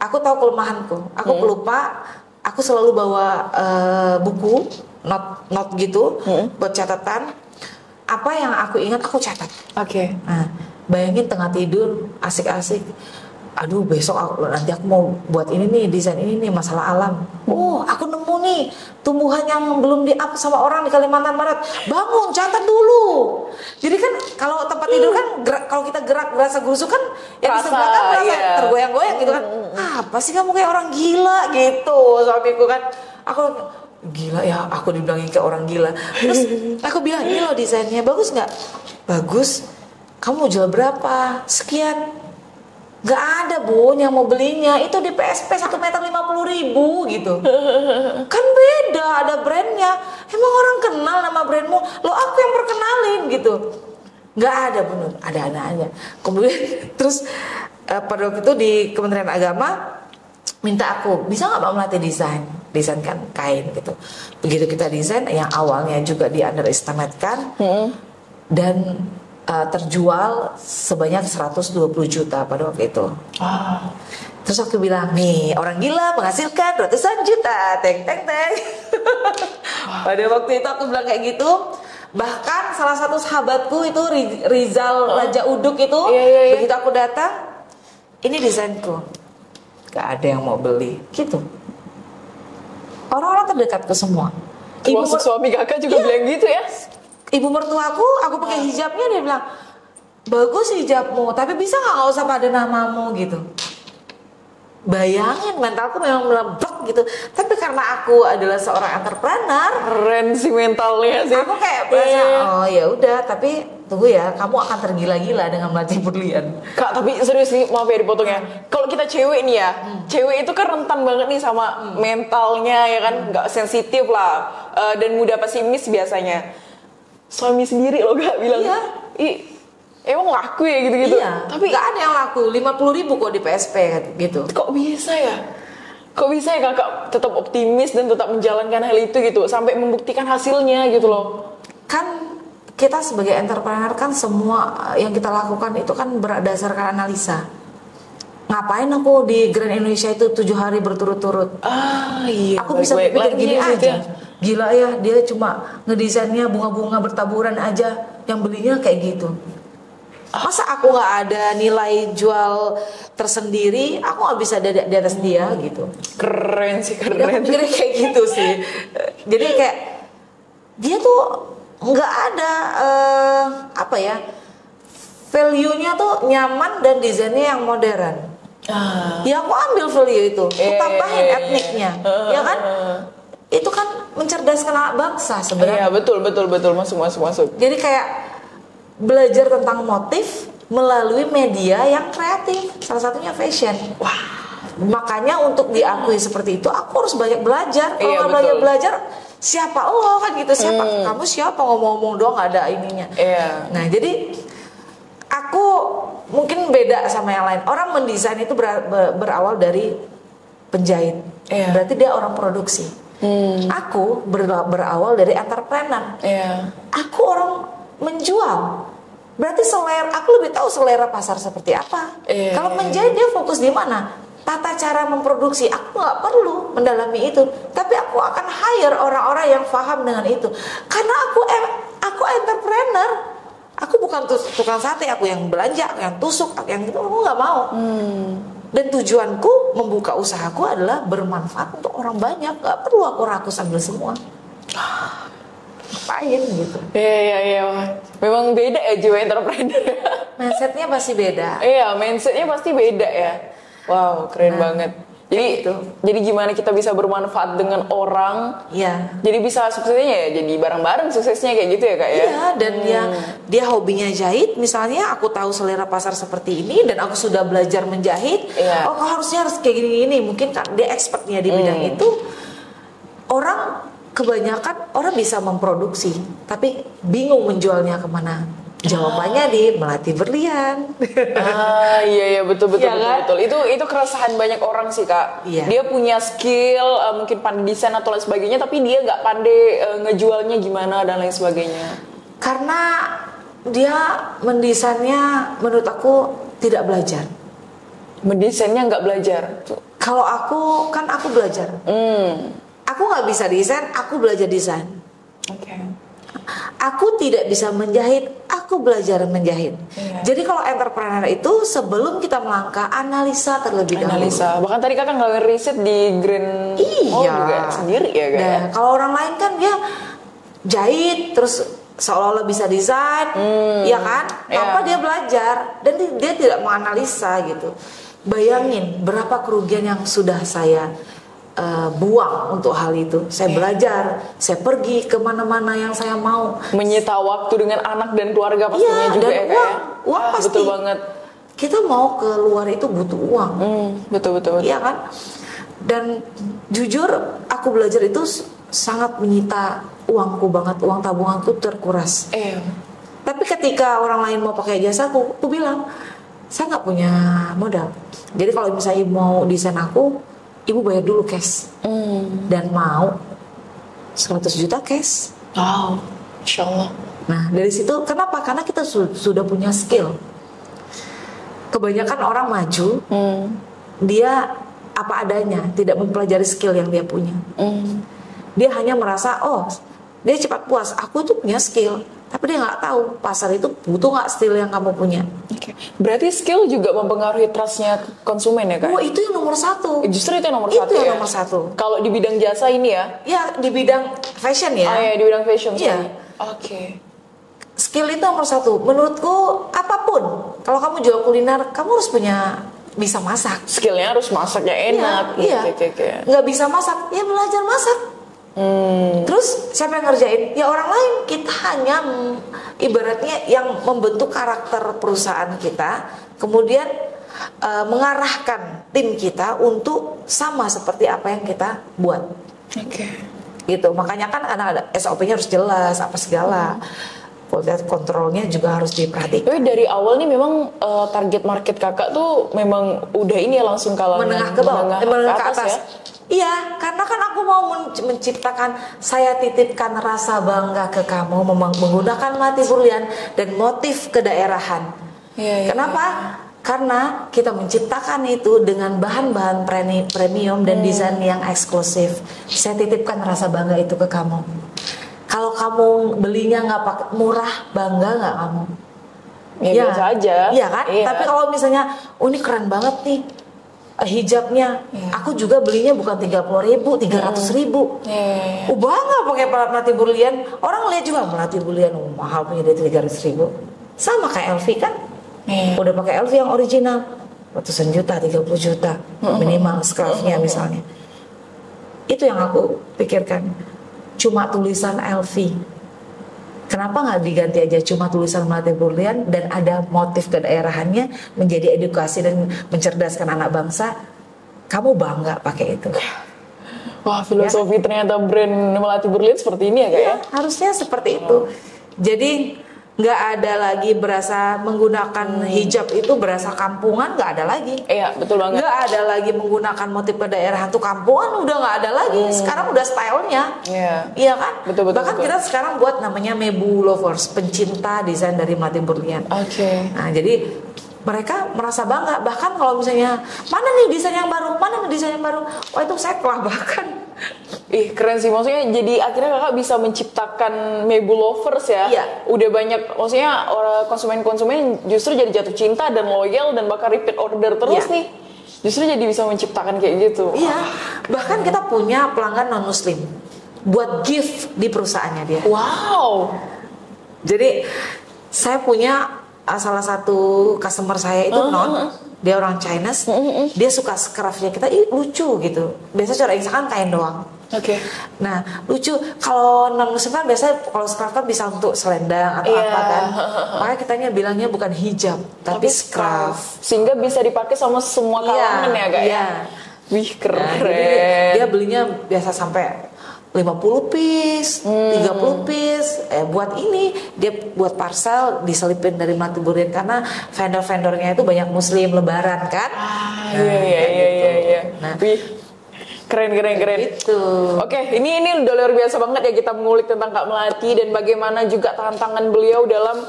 aku tahu kelemahanku. Aku pelupa. Aku selalu bawa buku, not gitu, buat catatan. Apa yang aku ingat aku catat. Nah, bayangin tengah tidur, asik-asik. Aduh besok nanti aku mau buat ini nih, desain ini nih, masalah alam. Oh aku nemu nih tumbuhan yang belum di-up sama orang di Kalimantan Barat. Bangun, catat dulu. Jadi kan kalau tempat tidur kan kalau kita gerak berasa gusuk kan, yang di sebelah kan berasa tergoyang-goyang gitu kan. Apa sih kamu kayak orang gila gitu, suamiku kan. Aku gila ya, aku dibilangin kayak orang gila. Terus aku bilang, ini loh desainnya bagus nggak? Bagus. Kamu jual berapa? Sekian. Gak ada bun yang mau belinya. Itu di PSP 1 meter 50.000 gitu. Kan beda, ada brandnya. Emang orang kenal nama brandmu? Lo aku yang perkenalin gitu. Gak ada bun, ada aja. Kemudian terus pada waktu itu di Kementerian Agama minta aku, bisa gak Mbak melatih desain kan kain gitu. Begitu kita desain, yang awalnya juga di underestimate-kan, dan terjual sebanyak 120 juta pada waktu itu. Terus aku bilang, nih orang gila menghasilkan ratusan juta, teng. Pada waktu itu aku bilang kayak gitu. Bahkan salah satu sahabatku itu Rizal Raja Uduk itu, begitu aku datang, ini desainku, gak ada yang mau beli, gitu. Orang-orang terdekatku semua. Termasuk suami kakak juga bilang gitu ya? Ibu mertuaku, aku pakai hijabnya, dia bilang, bagus hijabmu, tapi bisa nggak usah pada namamu gitu. Bayangin, mentalku memang meledak gitu. Tapi karena aku adalah seorang entrepreneur, keren sih mentalnya sih. Aku kayak merasa, oh ya udah, tapi tunggu ya, kamu akan tergila-gila dengan melatih berlian. Kak, tapi serius nih, maaf ya dipotongnya. Kalau kita cewek nih ya, cewek itu kan rentan banget nih sama mentalnya ya kan, nggak sensitif lah, dan mudah pesimis biasanya. Suami sendiri loh gak bilang, emang laku ya gitu-gitu. Iya, tapi gak ada yang laku. 50.000 kok di PSP gitu. Kok bisa ya? Kok bisa ya kakak tetap optimis dan tetap menjalankan hal itu gitu sampai membuktikan hasilnya gitu loh? Kan kita sebagai entrepreneur kan semua yang kita lakukan itu kan berdasarkan analisa. Ngapain aku di Grand Indonesia itu 7 hari berturut-turut? Iya. Aku bisa pikir gini aja. Gila ya, dia cuma ngedesainnya bunga-bunga bertaburan aja, yang belinya kayak gitu. Masa aku nggak ada nilai jual tersendiri, aku nggak bisa di atas dia gitu. Keren sih, keren. Aku pikirnya kayak gitu sih. Jadi kayak dia tuh nggak ada value-nya tuh nyaman dan desainnya yang modern. Ya aku ambil value itu, aku tambahin etniknya, ya kan? Itu kan mencerdaskan anak bangsa sebenarnya. Iya betul masuk. Jadi kayak belajar tentang motif melalui media yang kreatif, salah satunya fashion. Wah, makanya untuk diakui seperti itu aku harus banyak belajar. Kalau nggak belajar siapa lo kan gitu, siapa kamu, siapa ngomong-ngomong doang nggak ada ininya. Nah jadi aku mungkin beda sama yang lain. Orang mendesain itu berawal dari penjahit, berarti dia orang produksi. Aku berawal dari entrepreneur. Aku orang menjual, berarti aku lebih tahu selera pasar seperti apa. Kalau menjahit dia fokus di mana? Tata cara memproduksi. Aku nggak perlu mendalami itu, tapi aku akan hire orang-orang yang paham dengan itu. Karena aku entrepreneur. Aku bukan tukang sate, aku yang belanja, aku yang tusuk, aku yang gitu. Aku nggak mau. Dan tujuanku membuka usahaku adalah bermanfaat untuk orang banyak. Nggak perlu aku rakus ambil semua. Ngapain gitu. Iya. Memang beda ya jiwa entrepreneur. Mindsetnya pasti beda. Iya, mindsetnya pasti beda ya. Wow, keren banget. Jadi gimana kita bisa bermanfaat dengan orang? Iya. Jadi bisa suksesnya ya, jadi bareng-bareng suksesnya kayak gitu ya kak ya? Iya, dan dia hobinya jahit. Misalnya aku tahu selera pasar seperti ini dan aku sudah belajar menjahit. Oh, harusnya harus kayak gini-gini. Mungkin kan dia expertnya di bidang itu. Kebanyakan orang bisa memproduksi, tapi bingung menjualnya kemana. Jawabannya di melatih berlian. Iya betul. Kan? Itu keresahan banyak orang sih kak. Dia punya skill, mungkin pandai desain atau lain sebagainya, tapi dia nggak pandai ngejualnya gimana dan lain sebagainya. Karena dia mendesainnya menurut aku tidak belajar. Mendesainnya nggak belajar. Kalau aku belajar. Aku nggak bisa desain, aku belajar desain. Aku tidak bisa menjahit, aku belajar menjahit. Jadi kalau entrepreneur itu sebelum kita melangkah, analisa terlebih dahulu. Bahkan tadi kakak ngelakuin riset di Grand juga sendiri ya kak. Nah, kalau orang lain kan dia jahit terus seolah-olah bisa desain, ya kan? Tanpa dia belajar dan dia tidak menganalisa gitu. Bayangin berapa kerugian yang sudah saya buang untuk hal itu. Saya belajar, saya pergi kemana-mana yang saya mau, menyita waktu dengan anak dan keluarga pastinya juga dan ya uang pasti. Betul banget. Kita mau keluar itu butuh uang. Betul. Iya kan? Dan jujur aku belajar itu sangat menyita uangku banget, uang tabunganku terkuras. Tapi ketika orang lain mau pakai jasaku, aku bilang saya nggak punya modal. Jadi kalau misalnya mau desain aku, ibu bayar dulu cash. Dan mau 100 juta cash. Wow, Insya Allah. Nah dari situ kenapa? Karena kita sudah punya skill. Kebanyakan orang maju, dia apa adanya, tidak mempelajari skill yang dia punya. Dia hanya merasa, oh dia cepat puas, aku tuh punya skill. Tapi dia nggak tahu pasar itu butuh nggak skill yang kamu punya. Oke. Berarti skill juga mempengaruhi trustnya konsumen ya Kak? Oh itu yang nomor satu. Justru itu yang nomor itu satu yang ya? nomor satu. Kalau di bidang jasa ini ya? Ya di bidang fashion ya. Oh ya di bidang fashion. Iya. Oke. Skill itu nomor satu. Menurutku apapun. Kalau kamu jual kuliner, kamu harus punya bisa masak. Skillnya harus masaknya enak. Iya. Nggak bisa masak, ya belajar masak. Terus siapa yang ngerjain? Ya orang lain. Kita hanya ibaratnya yang membentuk karakter perusahaan kita, kemudian mengarahkan tim kita untuk sama seperti apa yang kita buat. Oke. Gitu. Makanya kan ada SOP-nya harus jelas apa segala. Quality controlnya juga harus diperhatikan. Tapi dari awal nih memang target market kakak tuh memang udah ini ya langsung kalangan menengah ke bawah, menengah ke atas. Ya? Iya, karena kan aku mau menciptakan, saya titipkan rasa bangga ke kamu menggunakan Melati Berlian dan motif kedaerahan. Iya. Kenapa? Karena kita menciptakan itu dengan bahan-bahan premium dan desain yang eksklusif. Saya titipkan rasa bangga itu ke kamu. Kalau kamu belinya nggak pakai murah, bangga nggak kamu? Ya, biasa aja. Iya kan? Iya. Tapi kalau misalnya, oh ini keren banget nih hijabnya, aku juga belinya bukan 30.000, 300.000. Bangga pakai Melati Berlian. Orang lihat juga Melati Berlian, mahal punya dia 300.000. Sama kayak LV kan? Udah pakai LV yang original, ratusan juta, 30 juta minimal scarfnya misalnya. Itu yang aku pikirkan. Cuma tulisan LV. Kenapa nggak diganti aja cuma tulisan Melati Berlian dan ada motif kedaerahannya, menjadi edukasi dan mencerdaskan anak bangsa? Kamu bangga pakai itu. Wah, filosofi ya? Ternyata brand Melati Berlian seperti ini ya Kak ya? Harusnya seperti itu. Jadi nggak ada lagi berasa menggunakan hijab itu berasa kampungan, nggak ada lagi. Iya, betul banget. Nggak ada lagi menggunakan motif kedaerahan tuh kampungan, udah nggak ada lagi. Sekarang udah stylenya. Iya kan? Betul. Bahkan kita sekarang buat namanya Mebu Lovers, pencinta desain dari Melati Berlian. Oke. Nah, jadi mereka merasa bangga. Bahkan kalau misalnya, mana nih desain yang baru, mana nih desain yang baru, wah itu saya kelabakan. Keren sih, maksudnya jadi akhirnya kakak bisa menciptakan Mebu Lovers ya. Iya. Udah banyak, maksudnya orang konsumen-konsumen justru jadi jatuh cinta dan loyal dan bakal repeat order terus nih. Justru jadi bisa menciptakan kayak gitu. Iya. Bahkan kita punya pelanggan non muslim buat gift di perusahaannya dia. Wow. Jadi saya punya salah satu customer saya itu dia orang Chinese, dia suka scarfnya kita, lucu gitu. Biasa cara kan kain doang. Oke. Nah lucu. Kalau non muslim kan biasanya kalau scarf kan bisa untuk selendang atau apa kan. Makanya kitanya bilangnya bukan hijab tapi scarf. Sehingga bisa dipakai sama semua kalangan ya Kak ya. Wih keren. Nah, jadi dia belinya biasa sampai 50 piece, 30 piece, buat ini dia buat parcel diselipin dari Melati Berlian karena vendor-vendornya itu banyak muslim lebaran kan. Iya. Nah, keren. Gitu. Oke, ini udah luar biasa banget ya kita mengulik tentang Kak Melati dan bagaimana juga tantangan beliau dalam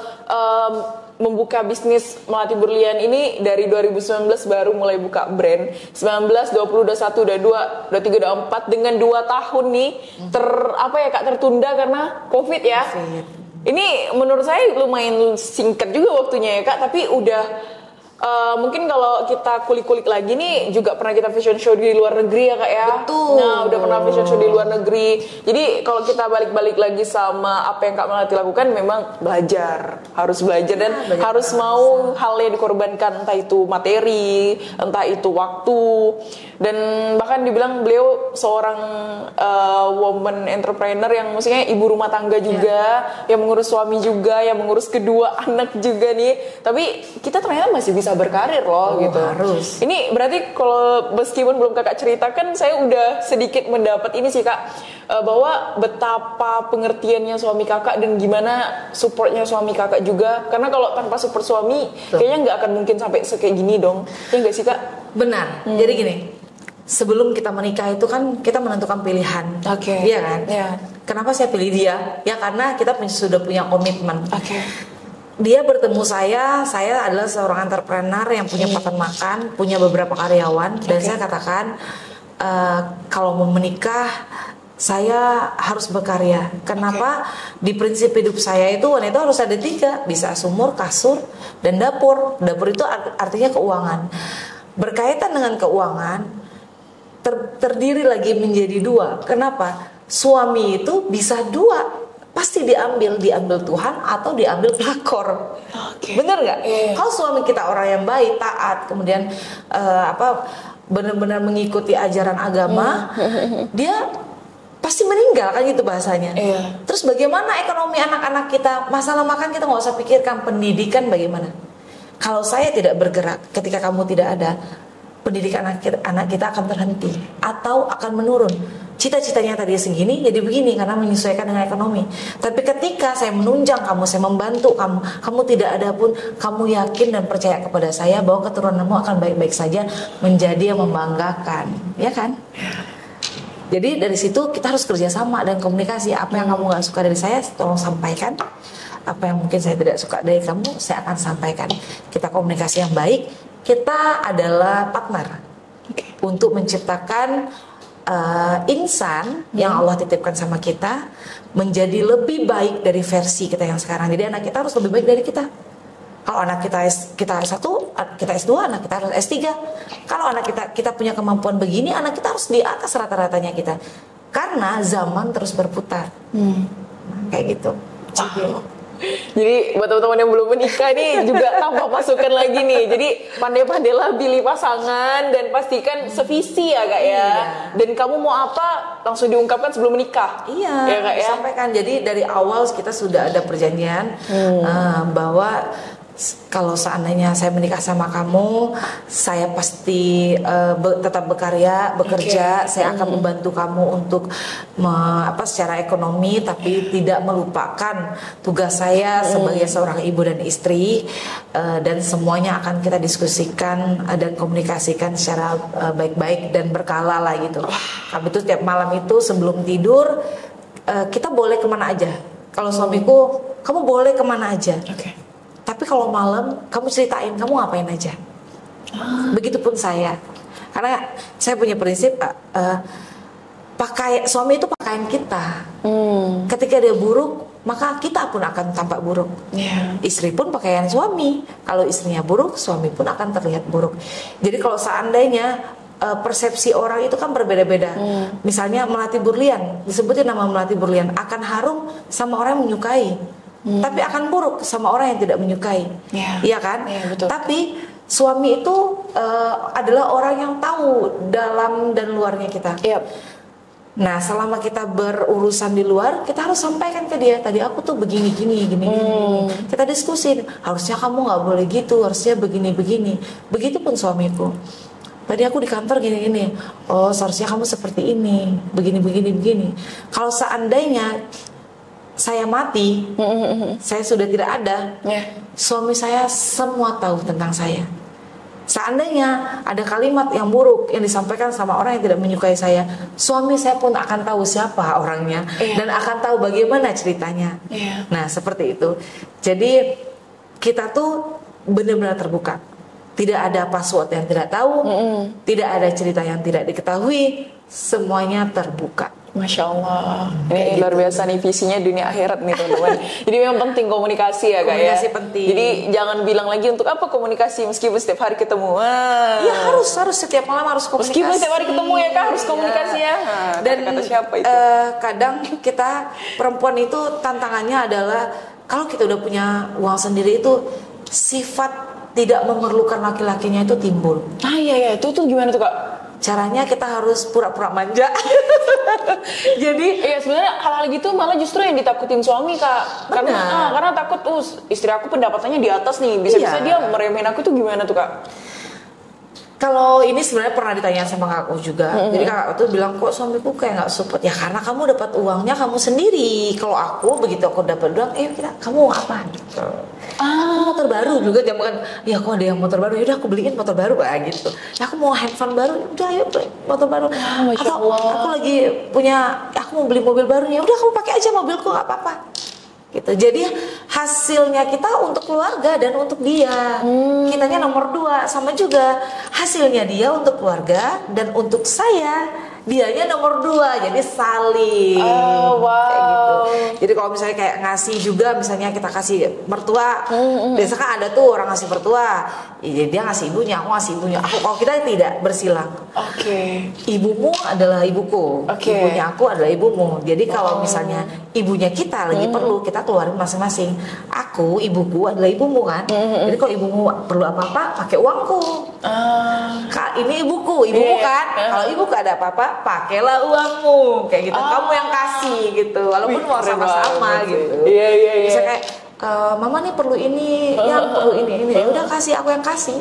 membuka bisnis Melati Berlian ini dari 2019 baru mulai buka brand. 19, 20, 21, 22, 23, 24 dengan 2 tahun nih tertunda karena Covid ya. COVID. Ini menurut saya lumayan singkat juga waktunya ya Kak, tapi udah mungkin kalau kita kulik-kulik lagi nih juga pernah kita fashion show di luar negeri ya Kak ya. Betul. Nah udah pernah fashion show di luar negeri. Jadi kalau kita balik-balik lagi sama apa yang Kak Melati lakukan, memang harus belajar dan harus mau hal yang dikorbankan, entah itu materi, entah itu waktu, dan bahkan dibilang beliau seorang woman entrepreneur yang maksudnya ibu rumah tangga juga, yang mengurus suami juga, yang mengurus kedua anak juga nih. Tapi kita ternyata masih bisa berkarir loh gitu. Harus. Ini berarti kalau meskipun belum kakak ceritakan, saya udah sedikit mendapat ini sih Kak, bahwa betapa pengertiannya suami kakak dan gimana supportnya suami kakak juga. Karena kalau tanpa support suami, kayaknya nggak akan mungkin sampai kayak gini dong. Ya nggak sih Kak? Benar. Jadi gini, sebelum kita menikah itu kan kita menentukan pilihan. Oke. Iya kan? Iya. Kenapa saya pilih dia? Ya karena kita sudah punya komitmen. Oke. Dia bertemu saya adalah seorang entrepreneur yang punya papan makan, punya beberapa karyawan, dan saya katakan kalau mau menikah saya harus berkarya. Kenapa? Di prinsip hidup saya itu wanita harus ada 3, bisa sumur, kasur, dan dapur. Dapur itu artinya keuangan. Berkaitan dengan keuangan, terdiri lagi menjadi 2. Kenapa? Suami itu bisa 2. Pasti diambil Tuhan atau diambil pelakor. Bener nggak? Kalau suami kita orang yang baik, taat, kemudian benar-benar mengikuti ajaran agama, dia pasti meninggal kan gitu bahasanya. Terus bagaimana ekonomi anak-anak kita? Masalah makan kita nggak usah pikirkan, pendidikan bagaimana? Kalau saya tidak bergerak, ketika kamu tidak ada, pendidikan anak kita akan terhenti atau akan menurun. Cita-citanya tadi segini jadi begini karena menyesuaikan dengan ekonomi. Tapi ketika saya menunjang kamu, saya membantu kamu tidak ada pun, kamu yakin dan percaya kepada saya bahwa keturunanmu akan baik-baik saja, menjadi yang membanggakan, ya kan? Jadi dari situ kita harus kerjasama dan komunikasi. Apa yang kamu gak suka dari saya, tolong sampaikan. Apa yang mungkin saya tidak suka dari kamu, saya akan sampaikan. Kita komunikasi yang baik. Kita adalah partner untuk menciptakan insan yang Allah titipkan sama kita menjadi lebih baik dari versi kita yang sekarang. Jadi anak kita harus lebih baik dari kita. Kalau anak kita S1, kita S2, anak kita harus S3. Kalau anak kita punya kemampuan begini, anak kita harus di atas rata-ratanya kita. Karena zaman terus berputar. Kayak gitu. Jadi buat teman-teman yang belum menikah nih juga tambah masukan lagi nih. Jadi pandai-pandailah pilih pasangan dan pastikan sevisi ya Kak ya. Dan kamu mau apa langsung diungkapkan sebelum menikah. Iya, ya, Kak, ya? Sampaikan. Jadi dari awal kita sudah ada perjanjian bahwa kalau seandainya saya menikah sama kamu, saya pasti tetap bekerja. Saya akan membantu kamu untuk secara ekonomi, tapi tidak melupakan tugas saya sebagai seorang ibu dan istri, dan semuanya akan kita diskusikan dan komunikasikan secara baik-baik dan berkala lah gitu. Habis itu tiap malam itu sebelum tidur kita boleh kemana aja. Kalau suamiku, kamu boleh kemana aja. Tapi kalau malam kamu ceritain kamu ngapain aja. Begitupun saya, karena saya punya prinsip suami itu pakaian kita. Ketika dia buruk, maka kita pun akan tampak buruk. Istri pun pakaian suami. Kalau istrinya buruk, suami pun akan terlihat buruk. Jadi kalau seandainya persepsi orang itu kan berbeda-beda. Misalnya melati berlian, disebutin nama melati berlian, akan harum sama orang yang menyukai. Tapi akan buruk sama orang yang tidak menyukai, iya kan? Betul. Tapi suami itu adalah orang yang tahu dalam dan luarnya kita. Nah, selama kita berurusan di luar, kita harus sampaikan ke dia. Tadi aku tuh begini. Kita diskusi. Harusnya kamu nggak boleh gitu. Harusnya begini. Begitupun suamiku. Tadi aku di kantor gini. Oh, seharusnya kamu seperti ini. Begini. Kalau seandainya saya mati, saya sudah tidak ada, suami saya semua tahu tentang saya. Seandainya ada kalimat yang buruk yang disampaikan sama orang yang tidak menyukai saya, suami saya pun akan tahu siapa orangnya dan akan tahu bagaimana ceritanya. Nah, seperti itu. Jadi kita tuh benar-benar terbuka. Tidak ada password yang tidak tahu, tidak ada cerita yang tidak diketahui, semuanya terbuka. Masya Allah, ini luar biasa nih visinya dunia akhirat nih teman-teman. Jadi memang penting komunikasi ya Kak ya. Komunikasi penting. Jadi jangan bilang lagi untuk apa komunikasi meskipun setiap hari ketemu. Ya harus setiap malam harus komunikasi. Meskipun setiap hari ketemu ya Kak harus komunikasi ya. Dan kata siapa itu? Kadang kita perempuan itu tantangannya adalah kalau kita udah punya uang sendiri itu sifat tidak memerlukan laki-lakinya itu timbul. Iya itu tuh gimana tuh Kak? Caranya kita harus pura-pura manja. Jadi sebenarnya hal-hal gitu malah justru yang ditakutin suami Kak. Karena takut istri aku pendapatannya di atas nih, bisa-bisa dia meremehin aku tuh gimana tuh Kak? Kalau ini sebenarnya pernah ditanya sama kakakku juga. Jadi kakakku tuh bilang, kok suamiku kayak nggak support? Ya karena kamu dapat uangnya kamu sendiri. Kalau aku begitu aku dapat uang, kamu apa? Gitu. Motor baru juga jangan. Ya kok ada yang motor baru? Yaudah aku beliin motor baru gitu. Ya aku mau handphone baru. Udah ayo motor baru. Atau aku lagi punya, aku mau beli mobil baru. Ya udah kamu pakai aja mobilku nggak apa-apa. Gitu. Jadi hasilnya kita untuk keluarga dan untuk dia. Kitanya nomor 2, sama juga hasilnya dia untuk keluarga dan untuk saya, dianya nomor 2, jadi saling. Kayak gitu. Jadi kalau misalnya kayak ngasih juga, misalnya kita kasih mertua, biasa kan ada tuh orang ngasih mertua, ya dia ngasih ibunya, aku ngasih ibunya. Kalau kita tidak bersilang. Ibumu adalah ibuku, ibunya aku adalah ibumu. Jadi kalau misalnya ibunya kita lagi perlu, kita keluarin masing-masing. Aku, ibuku adalah ibumu kan. Jadi kalau ibumu perlu apa-apa, pakai uangku. Kak, ini ibumu kan. Kalau ibuku ada apa-apa, pakailah uangmu. Kayak gitu. Kamu yang kasih gitu. Walaupun mau sama-sama gitu. Bisa kayak mama nih perlu ini, yang perlu ini. Ya udah kasih, aku yang kasih.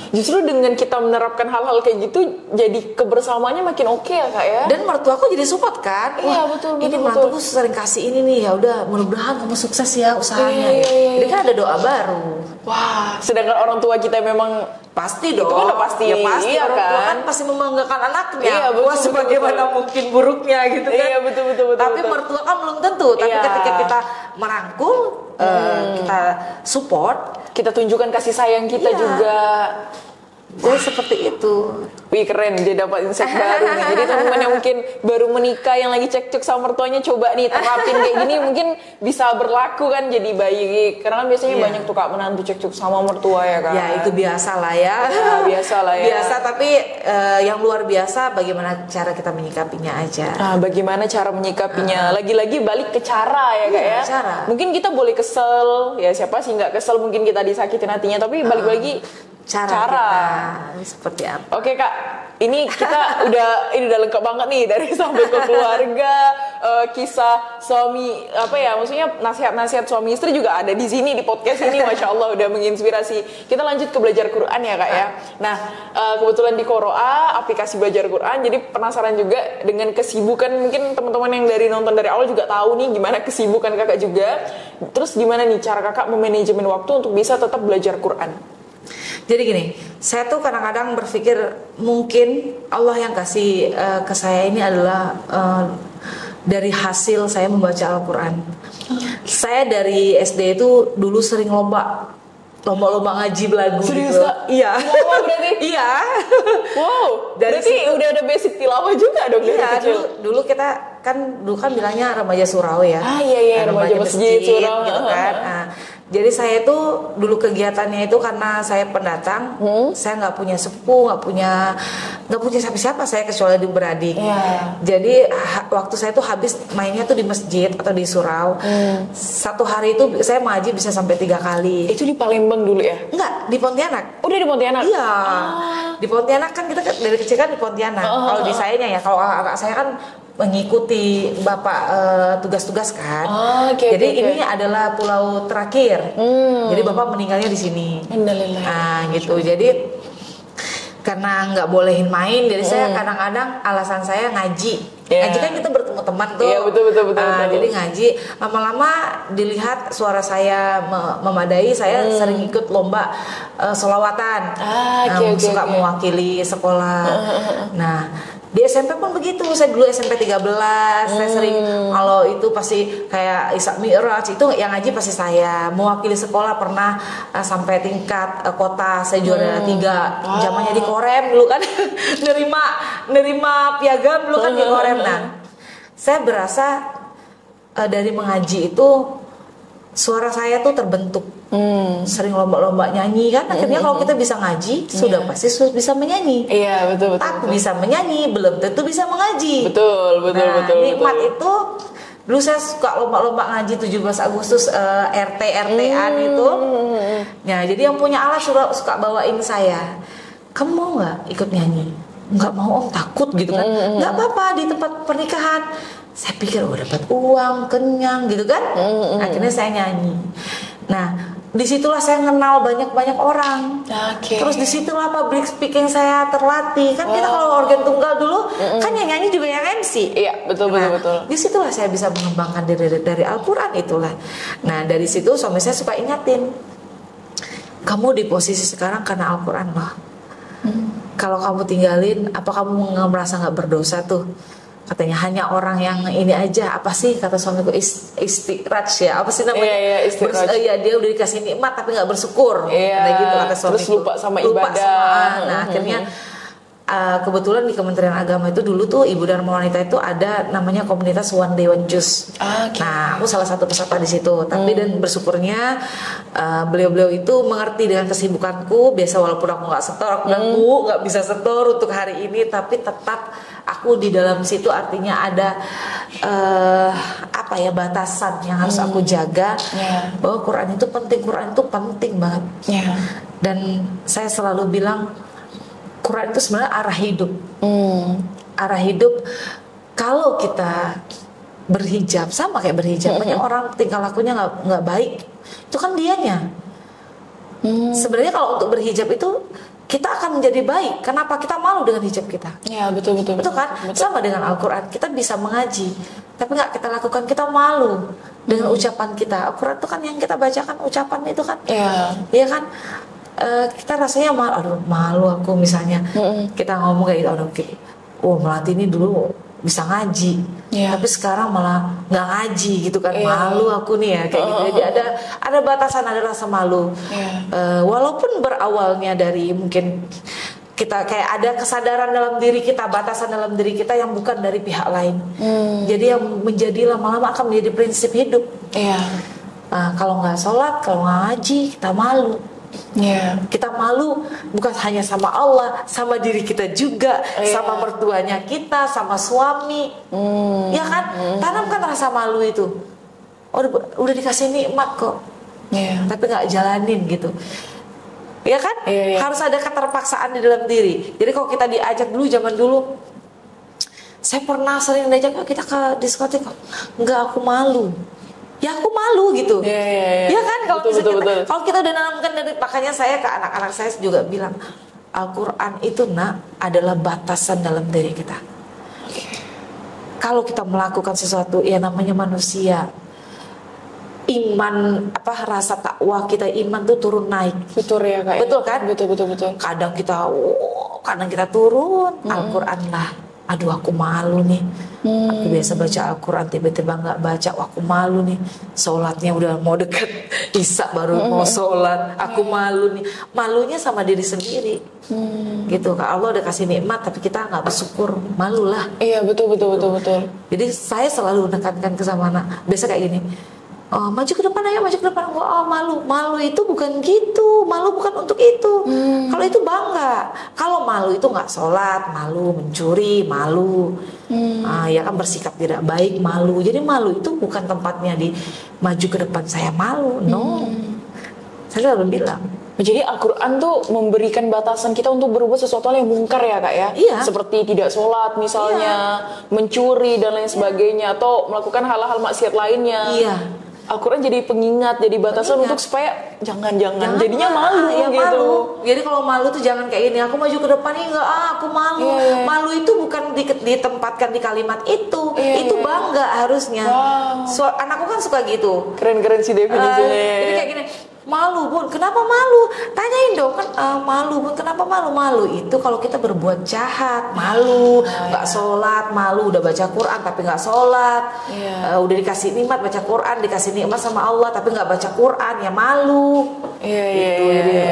Justru dengan kita menerapkan hal-hal kayak gitu, jadi kebersamaannya makin oke ya Kak ya. Dan mertuaku jadi support kan. Iya betul. Ini mertuaku sering kasih ini nih, ya udah mudah-mudahan kamu sukses ya usahanya. Jadi kan ada doa baru. Wah, sedangkan orang tua kita memang pasti dong. Itu kan udah pasti. Ya pasti iya, orang tua kan pasti membanggakan anaknya. Iya, betul, wah sebagaimana mungkin buruknya gitu kan. Iya betul. Tapi mertua kan belum tentu. Tapi ketika kita merangkul, kita support, kita tunjukkan kasih sayang kita juga. Jadi seperti itu. Wih keren, dia dapat insight baru nih. Jadi teman-teman yang mungkin baru menikah, yang lagi cekcok sama mertuanya, coba nih terapin kayak gini, mungkin bisa berlaku kan jadi baik. Karena kan biasanya banyak tuh Kak menantu cekcok sama mertua ya kan. Ya itu biasa lah ya. Biasa lah ya. Biasa, tapi yang luar biasa bagaimana cara kita menyikapinya aja. Bagaimana cara menyikapinya. Lagi-lagi balik ke cara ya Kak ya. Cara. Mungkin kita boleh kesel, ya siapa sih nggak kesel, mungkin kita disakitin hatinya, tapi balik lagi cara. Kita seperti apa? Oke Kak, ini kita udah lengkap banget nih dari sampai ke keluarga, kisah suami maksudnya nasihat-nasihat suami istri juga ada di sini di podcast ini. Masya Allah udah menginspirasi. Kita lanjut ke belajar Quran ya Kak ya. Nah kebetulan di Qoro'a aplikasi belajar Quran, jadi penasaran juga dengan kesibukan, mungkin teman-teman yang nonton dari awal juga tahu nih gimana kesibukan Kakak juga. Terus gimana nih cara Kakak memanajemen waktu untuk bisa tetap belajar Quran? Jadi gini, saya tuh kadang-kadang berpikir mungkin Allah yang kasih ke saya ini adalah dari hasil saya membaca Al-Quran. Saya dari SD itu dulu sering lomba ngaji belagu. Serius, gitu. Iya. Wow, berarti? Iya. Wow. Berarti udah ada basic tilawah juga dong dari kecil. Dulu kita kan bilangnya remaja surau ya. Iya, remaja masjid surau gitu kan. Jadi saya itu dulu kegiatannya itu karena saya pendatang, saya nggak punya sepupu, nggak punya siapa-siapa saya kecuali adik beradik. Jadi waktu saya tuh habis mainnya tuh di masjid atau di surau. Satu hari itu saya ngaji bisa sampai 3 kali. Itu di Palembang dulu ya? Enggak, di Pontianak. Udah di Pontianak? Iya. Di Pontianak kan kita dari kecil kan di Pontianak. Kalau di sayanya ya, kalau kakak saya kan mengikuti bapak tugas-tugas kan. Jadi ini adalah pulau terakhir. Jadi bapak meninggalnya di sini. Gitu. Jadi karena nggak bolehin main, jadi saya kadang-kadang alasan saya ngaji. Ngaji kan kita bertemu teman tuh. Iya betul. Jadi ngaji, lama-lama dilihat suara saya memadai, saya sering ikut lomba sholawatan. Suka mewakili sekolah. Nah di SMP pun begitu, saya dulu SMP 13, saya sering kalau itu pasti kayak Isra Mi'raj itu yang ngaji pasti saya. Mewakili sekolah pernah sampai tingkat kota, saya juara 3. Zamannya di Korem dulu kan nerima piagam dulu kan di Korem. Nah, saya berasa dari mengaji itu suara saya tuh terbentuk. Sering lomba-lomba nyanyi kan, akhirnya kalau kita bisa ngaji sudah pasti bisa menyanyi. Iya betul. Tapi bisa menyanyi belum tentu bisa mengaji. Betul. Nikmat itu dulu saya suka lomba-lomba ngaji 17 Agustus RT-RT-an itu. Nah jadi yang punya alat suka bawain saya, kamu mau nggak ikut nyanyi? Nggak mau om, takut gitu kan. Nggak apa-apa, di tempat pernikahan. Saya pikir dapat uang, kenyang gitu kan. Akhirnya saya nyanyi. Nah disitulah saya kenal banyak orang. Terus disitulah public speaking saya terlatih. Kan kita kalau organ tunggal dulu kan yang nyanyi juga yang MC. Iya betul. Disitulah saya bisa mengembangkan dari Al-Quran itulah. Nah dari situ suami saya suka ingatin, kamu di posisi sekarang karena Al-Quran loh. Kalau kamu tinggalin, apa kamu merasa nggak berdosa tuh? Katanya hanya orang yang ini aja, apa sih kata suamiku, istiraj ya, apa sih namanya? Iya, istiraj. Dia udah dikasih nikmat tapi nggak bersyukur. Iya. Kayak gitu kata suamiku. Terus lupa sama ibadah. Nah, akhirnya kebetulan di Kementerian Agama itu dulu tuh Ibu Dharma Wanita itu ada namanya komunitas One Day One Juice. Okay. Nah, aku salah satu peserta di situ. Tapi dan bersyukurnya beliau-beliau itu mengerti dengan kesibukanku. Biasa walaupun aku nggak setor, aku bilang Bu nggak bisa setor untuk hari ini, tapi tetap aku di dalam situ artinya ada batasan yang harus aku jaga. Bahwa Quran itu penting banget. Dan saya selalu bilang Quran itu sebenarnya arah hidup. Arah hidup. Kalau kita berhijab, sama kayak berhijab, banyak orang tingkah lakunya nggak baik, itu kan dianya. Sebenarnya kalau untuk berhijab itu kita akan menjadi baik. Kenapa kita malu dengan hijab kita? Ya, betul kan? Betul. Sama dengan Al-Quran, kita bisa mengaji, tapi nggak kita lakukan, kita malu dengan ucapan kita. Al-Quran itu kan yang kita bacakan ucapan itu kan, iya kan? Kita rasanya malu aku misalnya kita ngomong kayak gitu, Melati ini dulu bisa ngaji, tapi sekarang malah nggak ngaji gitu kan, malu aku nih ya kayak gitu. Jadi ada batasan, ada rasa malu. Walaupun berawalnya dari mungkin kita kayak ada kesadaran dalam diri kita, batasan dalam diri kita yang bukan dari pihak lain. Jadi yang menjadi lama-lama akan menjadi prinsip hidup. Kalau nggak sholat, kalau nggak ngaji, kita malu. Kita malu bukan hanya sama Allah, sama diri kita juga, sama mertuanya kita, sama suami, ya kan? Tanamkan rasa malu itu. Udah dikasih nikmat kok, tapi nggak jalanin gitu, ya kan? Harus ada keterpaksaan di dalam diri. Jadi kalau kita diajak dulu, zaman dulu, saya pernah sering diajak kita ke diskotik, nggak, aku malu. Ya aku malu gitu, ya kan? Kalau kita udah nanamkan dari, makanya saya ke anak-anak saya juga bilang, Al-Quran itu adalah batasan dalam diri kita. Kalau kita melakukan sesuatu, ya namanya manusia, iman rasa takwa kita, iman tuh turun naik. Betul ya Kak. Betul kan? Betul. Kadang kita turun, Al-Quran lah. Aduh aku malu nih. Aku biasa baca Al-Quran, tiba-tiba nggak baca, aku malu nih. Sholatnya udah mau deket Isya baru mau sholat, aku malu nih. Malunya sama diri sendiri, gitu. Allah udah kasih nikmat tapi kita nggak bersyukur, malulah. Iya betul. Jadi saya selalu menekankan ke sama anak, biasa kayak gini. Maju ke depan, ayo maju ke depan. Malu itu bukan gitu. Malu bukan untuk itu. Kalau itu bangga. Kalau malu itu nggak sholat, malu mencuri, malu, ya kan bersikap tidak baik, malu. Jadi malu itu bukan tempatnya di maju ke depan saya malu. No, saya selalu bilang. Jadi Al-Quran tuh memberikan batasan kita untuk berbuat sesuatu yang mungkar ya Kak ya. Seperti tidak sholat misalnya, mencuri dan lain sebagainya, atau melakukan hal-hal maksiat lainnya. Al-Quran jadi pengingat, jadi batasan untuk supaya jangan jadinya malu gitu. Malu. Jadi kalau malu tuh jangan kayak ini, aku maju ke depan nih enggak, aku malu. Malu itu bukan ditempatkan di kalimat itu. Itu bangga harusnya. Anakku kan suka gitu. Keren sih definisinya. Jadi kayak gini, malu Bun, kenapa malu? Tanyain dong kan, malu Bun, kenapa malu? Malu itu kalau kita berbuat jahat, malu, nggak sholat, malu, udah baca Quran tapi nggak sholat, udah dikasih nikmat baca Quran, dikasih nikmat sama Allah tapi nggak baca Quran, ya malu.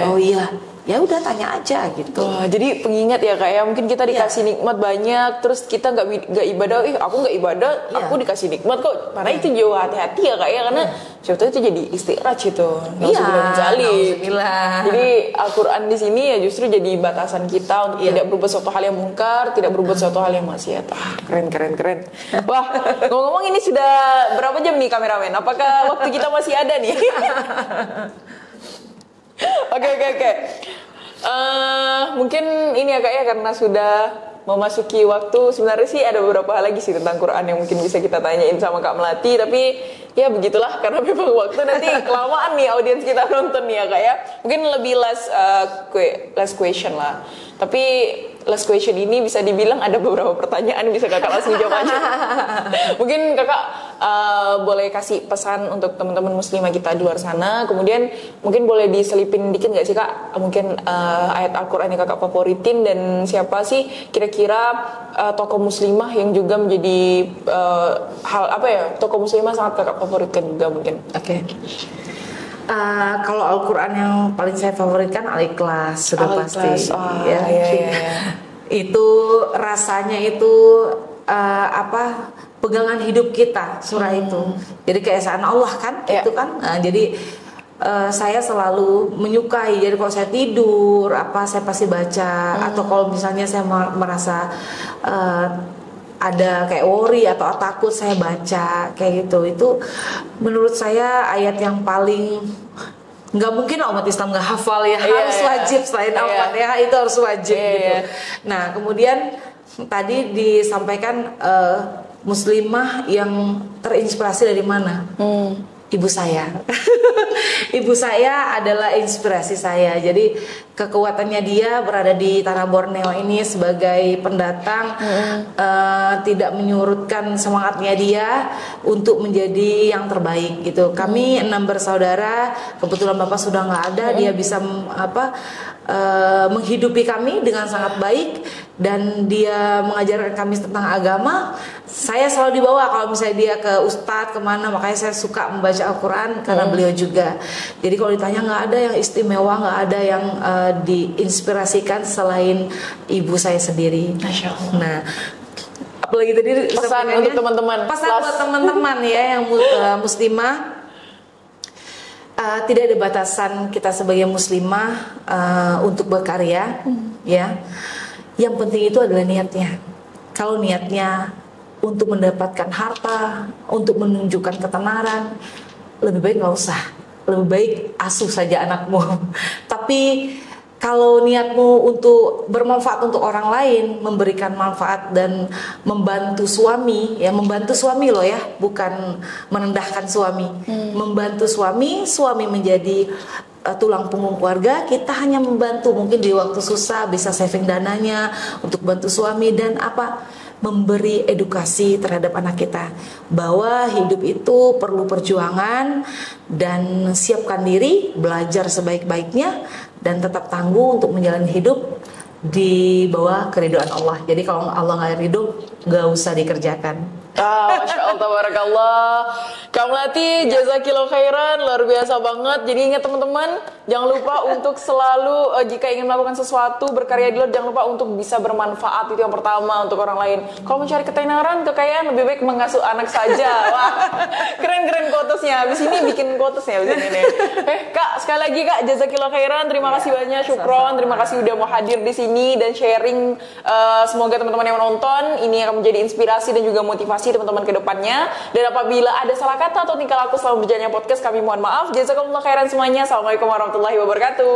Oh iya, ya udah tanya aja gitu. Jadi pengingat ya Kak ya, mungkin kita dikasih nikmat banyak, terus kita nggak ibadah, aku nggak ibadah, aku dikasih nikmat kok. Karena itu jauh hati-hati ya Kak ya, karena sebetulnya itu jadi istiraj itu. Jadi Al-Quran di sini ya justru jadi batasan kita untuk tidak berbuat suatu hal yang mungkar, tidak berbuat suatu hal yang maksiat. Keren. Wah, ngomong-ngomong ini sudah berapa jam nih kameramen? Apakah waktu kita masih ada nih? Oke. Mungkin ini ya Kak ya, karena sudah memasuki waktu, sebenarnya sih ada beberapa hal lagi sih tentang Quran yang mungkin bisa kita tanyain sama Kak Melati, tapi ya begitulah karena memang waktu nanti kelamaan nih audiens kita nonton nih ya Kak ya. Mungkin lebih last question lah. Tapi last question ini bisa dibilang ada beberapa pertanyaan, bisa kakak langsung jawab aja. Mungkin kakak boleh kasih pesan untuk teman-teman muslimah kita di luar sana, kemudian mungkin boleh diselipin dikit nggak sih kak, mungkin ayat Al-Quran yang kakak favoritin, dan siapa sih kira-kira tokoh muslimah yang juga menjadi tokoh muslimah sangat kakak favoritkan juga mungkin. Oke. Kalau Al-Quran yang paling saya favoritkan Al-Ikhlas, sudah pasti. Iya. Itu rasanya itu pegangan hidup kita, surah itu. Jadi keesaan Allah kan, itu kan. Jadi saya selalu menyukai. Jadi kalau saya tidur, saya pasti baca. Atau kalau misalnya saya merasa ada kayak worry atau takut, saya baca kayak gitu. Itu menurut saya ayat yang paling nggak mungkin umat Islam nggak hafal ya, harus wajib selain Al-Fatihah itu harus wajib gitu. Nah kemudian tadi disampaikan muslimah yang terinspirasi dari mana? Ibu saya. Ibu saya adalah inspirasi saya. Jadi kekuatannya dia berada di tanah Borneo ini sebagai pendatang, tidak menyurutkan semangatnya dia untuk menjadi yang terbaik gitu. Kami 6 bersaudara, kebetulan bapak sudah nggak ada, dia bisa menghidupi kami dengan sangat baik, dan dia mengajarkan kami tentang agama. Saya selalu dibawa kalau misalnya dia ke ustadz kemana, makanya saya suka membaca Al-Quran karena beliau juga. Jadi kalau ditanya nggak ada yang istimewa, nggak ada yang diinspirasikan selain ibu saya sendiri. Masya Allah. Nah, apalagi tadi pesan untuk teman-teman, pesan buat teman-teman ya yang muslimah. Tidak ada batasan kita sebagai muslimah untuk berkarya, ya. Yang penting itu adalah niatnya. Kalau niatnya untuk mendapatkan harta, untuk menunjukkan ketenaran, lebih baik nggak usah. Lebih baik asuh saja anakmu. Tapi kalau niatmu untuk bermanfaat untuk orang lain, memberikan manfaat dan membantu suami, ya membantu suami loh ya, bukan merendahkan suami. Membantu suami menjadi tulang punggung keluarga, kita hanya membantu mungkin di waktu susah, bisa saving dananya untuk bantu suami, dan memberi edukasi terhadap anak kita bahwa hidup itu perlu perjuangan, dan siapkan diri, belajar sebaik-baiknya, dan tetap tangguh untuk menjalani hidup di bawah keridhaan Allah. Jadi kalau Allah nggak ridho, nggak usah dikerjakan. Masya Allah, tabarakallah. Kak Melati, jazakillah khairan, luar biasa banget. Jadi ingat teman-teman, jangan lupa untuk selalu jika ingin melakukan sesuatu, berkarya di luar, jangan lupa untuk bisa bermanfaat. Itu yang pertama untuk orang lain. Kalau mencari ketenaran, kekayaan, lebih baik mengasuh anak saja. Wah, keren-keren quotesnya. Abis ini bikin quotesnya abis ini. Kak, sekali lagi Kak, jazakillah khairan. Terima kasih banyak, syukron. Terima kasih udah mau hadir di sini dan sharing. Semoga teman-teman yang menonton ini akan menjadi inspirasi dan juga motivasi teman-teman ke depannya. Dan apabila ada salah kata atau tingkah laku selama berjalannya podcast, kami mohon maaf. Jazakumullah khairan semuanya. Assalamualaikum warahmatullahi wabarakatuh.